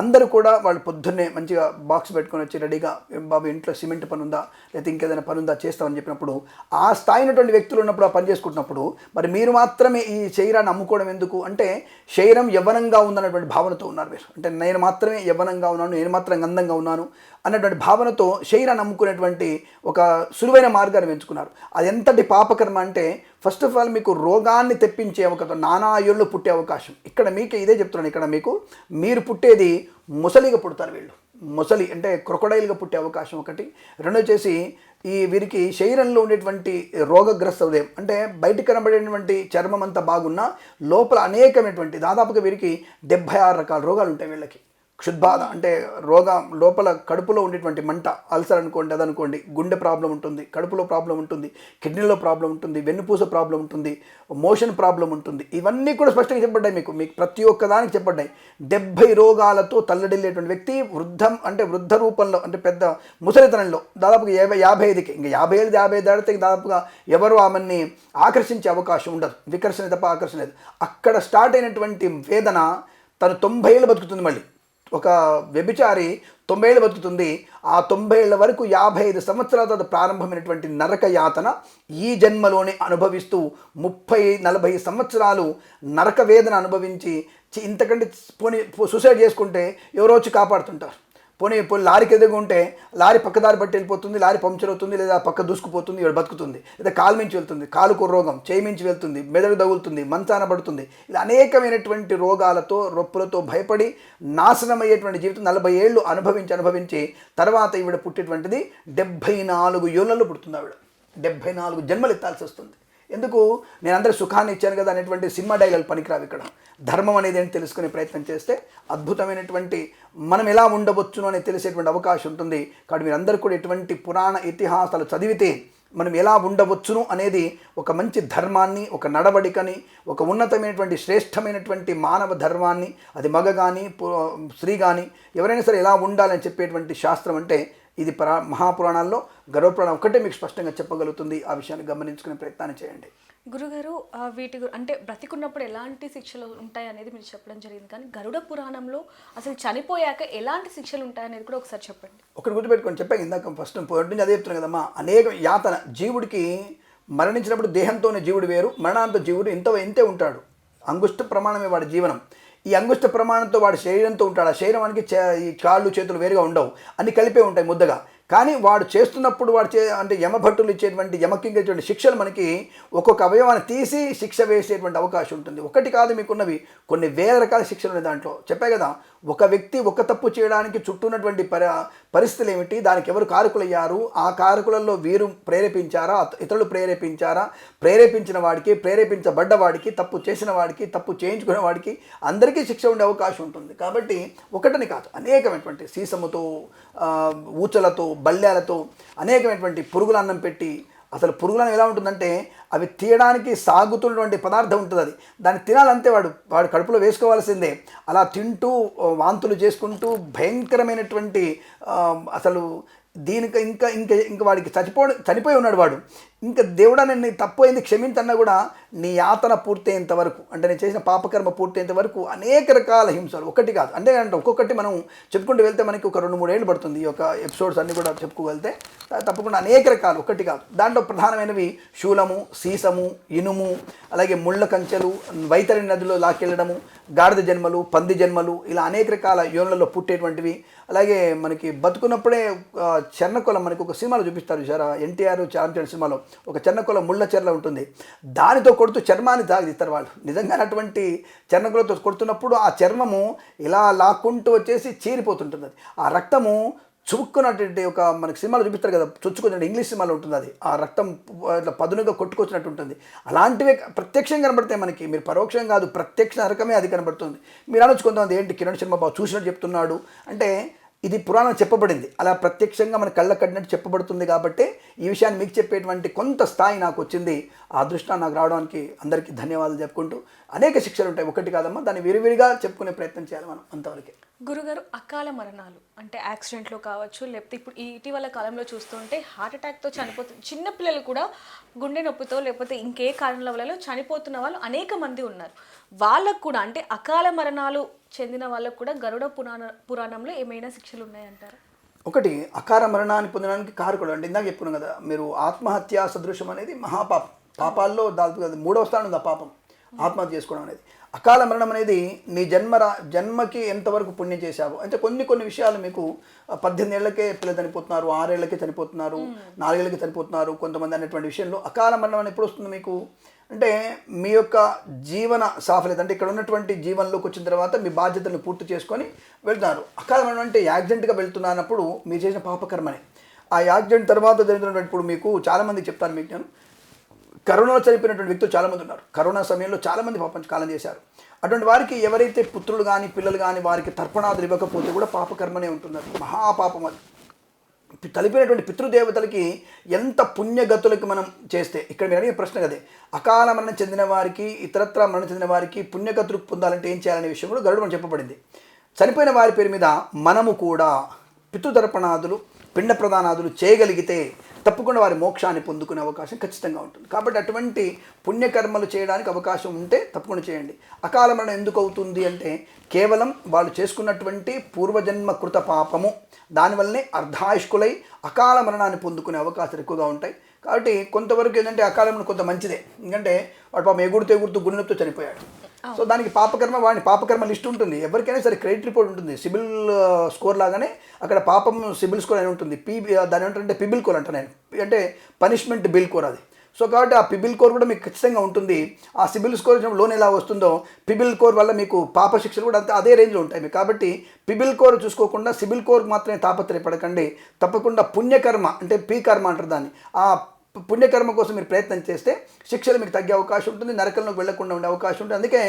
అందరూ కూడా వాళ్ళు పొద్దున్నే మంచిగా బాక్స్ పెట్టుకొని వచ్చి రెడీగా, బాబు ఇంట్లో సిమెంట్ పని ఉందా లేకపోతే ఇంకేదైనా పని ఉందా చేస్తామని చెప్పినప్పుడు ఆ స్థాయినటువంటి వ్యక్తులు ఉన్నప్పుడు ఆ పని చేసుకుంటున్నప్పుడు మరి మీరు మాత్రమే ఈ శరీరాన్ని అమ్ముకోవడం ఎందుకు? అంటే శరీరం యవ్వనంగా ఉందన్నటువంటి భావనతో ఉన్నారు మీరు. అంటే నేను మాత్రమే యవ్వనంగా ఉన్నాను, నేను మాత్రం అందంగా ఉన్నాను అన్నటువంటి భావనతో శరీరాన్ని అమ్ముకునేటువంటి ఒక సులువైన మార్గాన్ని ఎంచుకున్నారు. అది ఎంతటి పాపకర్మ అంటే ఫస్ట్ ఆఫ్ ఆల్ మీకు రోగాన్ని తెప్పించే అవకాశం, నానా ఆయుళ్ళు పుట్టే అవకాశం. ఇక్కడ మీకు ఇదే చెప్తున్నాను, ఇక్కడ మీకు మీరు పుట్టేది ముసలిగా పుడతారు వీళ్ళు. ముసలి అంటే క్రొకొడైల్గా పుట్టే అవకాశం ఒకటి. రెండో వచ్చేసి వీరికి శరీరంలో ఉండేటువంటి రోగగ్రస్త ఉదయం అంటే బయట కనబడేటువంటి చర్మం అంతా బాగున్నా లోపల అనేకమైనటువంటి దాదాపుగా వీరికి 76 రకాల రోగాలు ఉంటాయి వీళ్ళకి. క్షుద్బాధ అంటే రోగం, లోపల కడుపులో ఉండేటువంటి మంట, అల్సర్ అనుకోండి, అదనుకోండి, గుండె ప్రాబ్లం ఉంటుంది, కడుపులో ప్రాబ్లం ఉంటుంది, కిడ్నీలో ప్రాబ్లం ఉంటుంది, వెన్నుపూస ప్రాబ్లం ఉంటుంది, మోషన్ ప్రాబ్లం ఉంటుంది. ఇవన్నీ కూడా స్పష్టంగా చెప్పబడ్డాయి మీకు ప్రతి ఒక్కదానికి చెప్పబడ్డాయి. 70 రోగాలతో తల్లడిల్లేటువంటి వ్యక్తి వృద్ధ రూపంలో అంటే పెద్ద ముసలితనంలో దాదాపుగా 55కి, ఇంకా 50 దాటితే దాదాపుగా ఎవరు ఆమెని ఆకర్షించే అవకాశం ఉండదు. వికర్షణ తప్ప ఆకర్షణ లేదు. అక్కడ స్టార్ట్ అయినటువంటి వేదన తను 90 ఏళ్ళు బతుకుతుంది. మళ్ళీ ఒక వ్యభిచారి 90 ఏళ్ళు బతుకుతుంది. ఆ 90 ఏళ్ళ వరకు 55 సంవత్సరాల తర్వాత ప్రారంభమైనటువంటి నరక యాతన ఈ జన్మలోనే అనుభవిస్తూ 30-40 సంవత్సరాలు నరక వేదన అనుభవించి ఇంతకంటే సూసైడ్ చేసుకుంటే ఎవరో వచ్చి కాపాడుతుంటారు. పోనీ లారీకి ఎదురుగా ఉంటే లారీ పక్కదారి బట్టి వెళ్ళిపోతుంది, లారీ పంక్చర్ అవుతుంది, లేదా పక్క దూసుకుపోతుంది, ఇవాడు బతుకుతుంది, లేదా కాలు మించి వెళ్తుంది, కాలుకు రోగం, చేయి మించి వెళ్తుంది, మెదడు తగులుతుంది, మంచాన పడుతుంది. ఇలా అనేకమైనటువంటి రోగాలతో రొప్పులతో భయపడి నాశనం అయ్యేటువంటి జీవితం 40 ఏళ్ళు అనుభవించి తర్వాత ఈవిడ పుట్టేటువంటిది 74 ఏళ్ళలో పుడుతుంది. ఆవిడ 74 జన్మలు ఎత్తాల్సి వస్తుంది. ఎందుకు? నేను అందరూ సుఖాన్ని ఇచ్చాను కదా అనేటువంటి సినిమా డైలాగ్ పనికిరావు. ఇక్కడ ధర్మం అనేది ఏంటి తెలుసుకునే ప్రయత్నం చేస్తే అద్భుతమైనటువంటి మనం ఎలా ఉండవచ్చును అనేది తెలిసేటువంటి అవకాశం ఉంటుంది. కాబట్టి మీరందరూ కూడా ఎటువంటి పురాణ ఇతిహాసాలు చదివితే మనం ఎలా ఉండవచ్చును అనేది ఒక మంచి ధర్మాన్ని, ఒక నడవడికని, ఒక ఉన్నతమైనటువంటి శ్రేష్టమైనటువంటి మానవ ధర్మాన్ని, అది మగ కానీ స్త్రీ కానీ ఎవరైనా సరే ఎలా ఉండాలని చెప్పేటువంటి శాస్త్రం అంటే ఇది మహాపురాణాల్లో గరుడపురాణం ఒక్కటే మీకు స్పష్టంగా చెప్పగలుగుతుంది. ఆ విషయాన్ని గమనించుకునే ప్రయత్నాన్ని చేయండి. గురుగారు, వీటి అంటే బ్రతికున్నప్పుడు ఎలాంటి శిక్షలు ఉంటాయి అనేది మీరు చెప్పడం జరిగింది, కానీ గరుడ పురాణంలో అసలు చనిపోయాక ఎలాంటి శిక్షలు ఉంటాయనేది కూడా ఒకసారి చెప్పండి. ఒకటి గుర్తుపెట్టుకొని చెప్పాను ఇందాక ఫస్ట్ నుంచి అదే చెప్తున్నాను కదమ్మా. అనేక యాతన జీవుడికి మరణించినప్పుడు దేహంతోనే జీవుడు వేరు, మరణాంతో జీవుడు ఇంతే ఉంటాడు. అంగుష్ట ప్రమాణమే వాడి జీవనం. ఈ అంగుష్ట ప్రమాణంతో వాడి శరీరంతో ఉంటాడు. ఆ శరీరానికి ఈ కాళ్ళు చేతులు వేరుగా ఉండవు, అన్ని కలిపే ఉంటాయి ముద్దగా. కానీ వాడు చేస్తున్నప్పుడు అంటే యమభట్టులు ఇచ్చేటువంటి యమకించేటువంటి శిక్షలు మనకి ఒక్కొక్క అవయవాన్ని తీసి శిక్ష వేసేటువంటి అవకాశం ఉంటుంది. ఒకటి కాదు, మీకున్నవి కొన్ని వేల రకాల శిక్షలు ఉన్నాయి. దాంట్లో చెప్పే కదా, ఒక వ్యక్తి ఒక తప్పు చేయడానికి చుట్టూ ఉన్నటువంటి పరిస్థితులు ఏమిటి, దానికి ఎవరు కారకులయ్యారు, ఆ కారకులలో వీరు ప్రేరేపించారా, ఇతరులు ప్రేరేపించారా, ప్రేరేపించిన వాడికి, ప్రేరేపించబడ్డ వాడికి, తప్పు చేసిన వాడికి, తప్పు చేయించుకునే వాడికి అందరికీ శిక్ష ఉండే అవకాశం ఉంటుంది. కాబట్టి ఒకటని కాదు, అనేకమైనటువంటి సీసముతో, ఊచలతో, బల్యాలతో అనేకమైనటువంటి పురుగుల అన్నం పెట్టి, అసలు పురుగులను ఎలా ఉంటుందంటే అవి తీయడానికి సాగుతున్నటువంటి పదార్థం ఉంటుంది, అది దాన్ని తినాలంటే వాడు కడుపులో వేసుకోవాల్సిందే. అలా తింటూ వాంతులు చేసుకుంటూ భయంకరమైనటువంటి అసలు దీనికి ఇంకా ఇంకా ఇంకా వాడికి చనిపోయి ఉన్నాడు వాడు. ఇంకా దేవుడా నేను తప్పు అయింది క్షమించన్నా కూడా నీ యాతన పూర్తయ్యేంత వరకు, అంటే నేను చేసిన పాపకర్మ పూర్తయ్యేంత వరకు అనేక రకాల హింసలు, ఒకటి కాదు అంటే ఒక్కొక్కటి మనం చెప్పుకుంటూ వెళ్తే మనకి ఒక 2-3 ఏళ్ళు పడుతుంది ఈ యొక్క ఎపిసోడ్స్ అన్నీ కూడా చెప్పుకోగలితే. తప్పకుండా అనేక రకాలు, ఒకటి కాదు. దాంట్లో ప్రధానమైనవి శూలము, సీసము, ఇనుము, అలాగే ముళ్ళ కంచెలు, వైతరి నదిలో లాక్కెళ్ళడము, గాడిద జన్మలు, పంది జన్మలు, ఇలా అనేక రకాల యోనులలో పుట్టేటువంటివి. అలాగే మనకి బతుకున్నప్పుడే చెన్నకొల, మనకి ఒక సినిమాలో చూపిస్తారు చూసారా, ఎన్టీఆర్ చాంపియన్ సినిమాలో ఒక చెన్నకొల ముళ్ళ చెర్ల ఉంటుంది, దానితో కొడుతూ చర్మాన్ని తాగిస్తారు వాళ్ళు. నిజంగా అటువంటి చెన్నకొలతో కొడుతున్నప్పుడు ఆ చర్మము ఇలా లాక్కుంటూ వచ్చేసి చీరిపోతుంటుంది. అది ఆ రక్తము చుక్కున్నటువంటి ఒక మనకి సినిమాలో చూపిస్తారు కదా, చొచ్చుకొచ్చినట్టు ఇంగ్లీష్ సినిమాలో ఉంటుంది, అది ఆ రక్తం ఇట్లా పదునుగా కొట్టుకొచ్చినట్టు ఉంటుంది. అలాంటివే ప్రత్యక్షంగా కనబడతాయి మనకి, మీరు పరోక్షం కాదు ప్రత్యక్ష నరకమే అది కనబడుతుంది. మీరు అనొచ్చు కొంతమంది ఏంటి కిరణ్ శర్మ బాబు చూసినట్టు చెప్తున్నాడు అంటే, ఇది పురాణం చెప్పబడింది, అలా ప్రత్యక్షంగా మన కళ్ళ కట్టినట్టు చెప్పబడుతుంది. కాబట్టి ఈ విషయాన్ని మీకు చెప్పేటువంటి కొంత స్థాయి నాకు వచ్చింది. ఆ అదృష్టం నాకు రావడానికి అందరికీ ధన్యవాదాలు చెప్పుకుంటూ, అనేక శిక్షలు ఉంటాయి, ఒకటి కాదమ్మా, దాన్ని విరివిరిగా చెప్పుకునే ప్రయత్నం చేయాలి మనం, అంతవరకే. గురుగారు, అకాల మరణాలు అంటే యాక్సిడెంట్లో కావచ్చు, లేకపోతే ఇప్పుడు ఇటీవల కాలంలో చూస్తుంటే హార్ట్ అటాక్తో చనిపోతున్న చిన్నపిల్లలు కూడా, గుండె నొప్పితో లేకపోతే ఇంకే కారణాల వల్ల చనిపోతున్న వాళ్ళు అనేక మంది ఉన్నారు. వాళ్ళకు కూడా అంటే అకాల మరణాలు చెందిన వాళ్ళకు కూడా గరుడ పురాణంలో ఏమైనా శిక్షలు ఉన్నాయంటారా? ఒకటి, అకాల మరణాన్ని పొందడానికి కారకుడు అంటే ఇందాక చెప్పుకున్నాం కదా, మీరు ఆత్మహత్యా సదృశం అనేది మహాపాపం, పాపాల్లో దాదాపు 3వ స్థానం ఉంది ఆ పాపం, ఆత్మహత్య చేసుకోవడం అనేది. అకాల మరణం అనేది నీ జన్మకి ఎంతవరకు పుణ్యం చేశావు అంటే, కొన్ని విషయాలు మీకు 18 ఏళ్లకే పిల్లలు చనిపోతున్నారు, 6 ఏళ్లకే చనిపోతున్నారు, 4 ఏళ్ళకి చనిపోతున్నారు కొంతమంది అనేటువంటి విషయంలో అకాల మరణం అని ఎప్పుడు వస్తుంది మీకు అంటే, మీ యొక్క జీవన సాఫల్యత అంటే ఇక్కడ ఉన్నటువంటి జీవనంలోకి వచ్చిన తర్వాత మీ బాధ్యతలను పూర్తి చేసుకొని వెళ్తున్నారు. అకాల మరణం అంటే యాక్సిడెంట్గా వెళ్తున్నప్పుడు మీరు చేసిన పాపకర్మనే. ఆ యాక్సిడెంట్ తర్వాత జరుగుతున్నటువంటి, ఇప్పుడు మీకు చాలామందికి చెప్తాను, మీకు నేను కరోనాలో చనిపోయినటువంటి వ్యక్తులు చాలామంది ఉన్నారు. కరోనా సమయంలో చాలామంది పాపం కాలం చేశారు. అటువంటి వారికి ఎవరైతే పుత్రులు కానీ పిల్లలు కానీ వారికి తర్పణాదులు ఇవ్వకపోతే కూడా పాపకర్మనే ఉంటున్నారు, మహాపాపం అది. తలిపినటువంటి పితృదేవతలకి ఎంత పుణ్యగతులకి మనం చేస్తే, ఇక్కడ మీరు అడిగే ప్రశ్న కదే, అకాల మరణం చెందిన వారికి, ఇతరత్ర మరణం చెందిన వారికి పుణ్యగతులు పొందాలంటే ఏం చేయాలనే విషయం కూడా గరుడ మనం చెప్పబడింది. చనిపోయిన వారి పేరు మీద మనము కూడా పితృతర్పణాదులు, పిండ ప్రదానాదులు చేయగలిగితే తప్పకుండా వారి మోక్షాన్ని పొందుకునే అవకాశం ఖచ్చితంగా ఉంటుంది. కాబట్టి అటువంటి పుణ్యకర్మలు చేయడానికి అవకాశం ఉంటే తప్పకుండా చేయండి. అకాల మరణం ఎందుకు అవుతుంది అంటే, కేవలం వాళ్ళు చేసుకున్నటువంటి పూర్వజన్మ కృత పాపము, దానివల్లనే అర్ధాయుష్కులై అకాల మరణాన్ని పొందుకునే అవకాశాలు ఎక్కువగా ఉంటాయి. కాబట్టి కొంతవరకు ఏంటంటే అకాల మరణం కొంత మంచిదే, ఎందుకంటే వాడు పాపం ఎగుడుతూ గుండె నొప్పితో చనిపోయాడు. సో దానికి పాపకర్మ, వాడిని పాపకర్మ లిస్ట్ ఉంటుంది, ఎవరికైనా సరే క్రెడిట్ రిపోర్ట్ ఉంటుంది, సిబిల్ స్కోర్ లాగానే అక్కడ పాపం సిబిల్ స్కోర్ అని ఉంటుంది. దాని ఏంటంటే పిబిల్ కోర్ అంట, నేను అంటే పనిష్మెంట్ బిల్ కోర్ అది. సో కాబట్టి ఆ పిబిల్ కోర్ కూడా మీకు ఖచ్చితంగా ఉంటుంది. ఆ సిబిల్ స్కోర్ లోన్ ఎలా వస్తుందో పిబిల్ కోర్ వల్ల మీకు పాప శిక్షలు కూడా అదే రేంజ్లో ఉంటాయి మీకు. కాబట్టి పిబిల్ కోర్ చూసుకోకుండా సిబిల్ కోర్ మాత్రమే తాపత్రయపడకండి. తప్పకుండా పుణ్యకర్మ అంటే పీ కర్మ అంటారు దాన్ని, ఆ పుణ్యకర్మ కోసం మీరు ప్రయత్నం చేస్తే శిక్షలు మీకు తగ్గే అవకాశం ఉంటుంది, నరకంలోకి వెళ్లకుండా ఉండే అవకాశం ఉంటుంది. అందుకే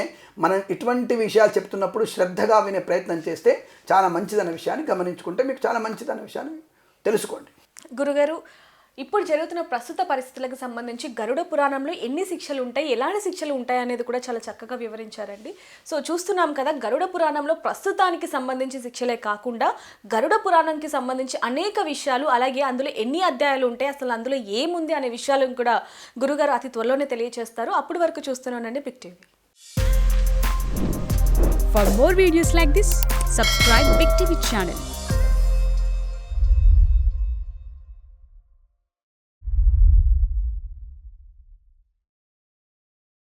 మనం ఇటువంటి విషయాలు చెప్తున్నప్పుడు శ్రద్ధగా వినే ప్రయత్నం చేస్తే చాలా మంచిదన్న విషయాన్ని గమనించుకుంటే మీకు చాలా మంచిదన్న విషయాన్ని తెలుసుకోండి. గురుగారు, ఇప్పుడు జరుగుతున్న ప్రస్తుత పరిస్థితులకు సంబంధించి గరుడ పురాణంలో ఎన్ని శిక్షలు ఉంటాయి, ఎలాంటి శిక్షలు ఉంటాయి అనేది కూడా చాలా చక్కగా వివరించారండి. సో చూస్తున్నాం కదా, గరుడ పురాణంలో ప్రస్తుతానికి సంబంధించి శిక్షలే కాకుండా గరుడ పురాణంకి సంబంధించి అనేక విషయాలు, అలాగే అందులో ఎన్ని అధ్యాయాలు ఉంటాయి, అసలు అందులో ఏముంది అనే విషయాలను కూడా గురుగారు అతి త్వరలోనే తెలియజేస్తారు. అప్పటి వరకు చూస్తున్నానండి big TV. For more videos like this, subscribe Big TV channel.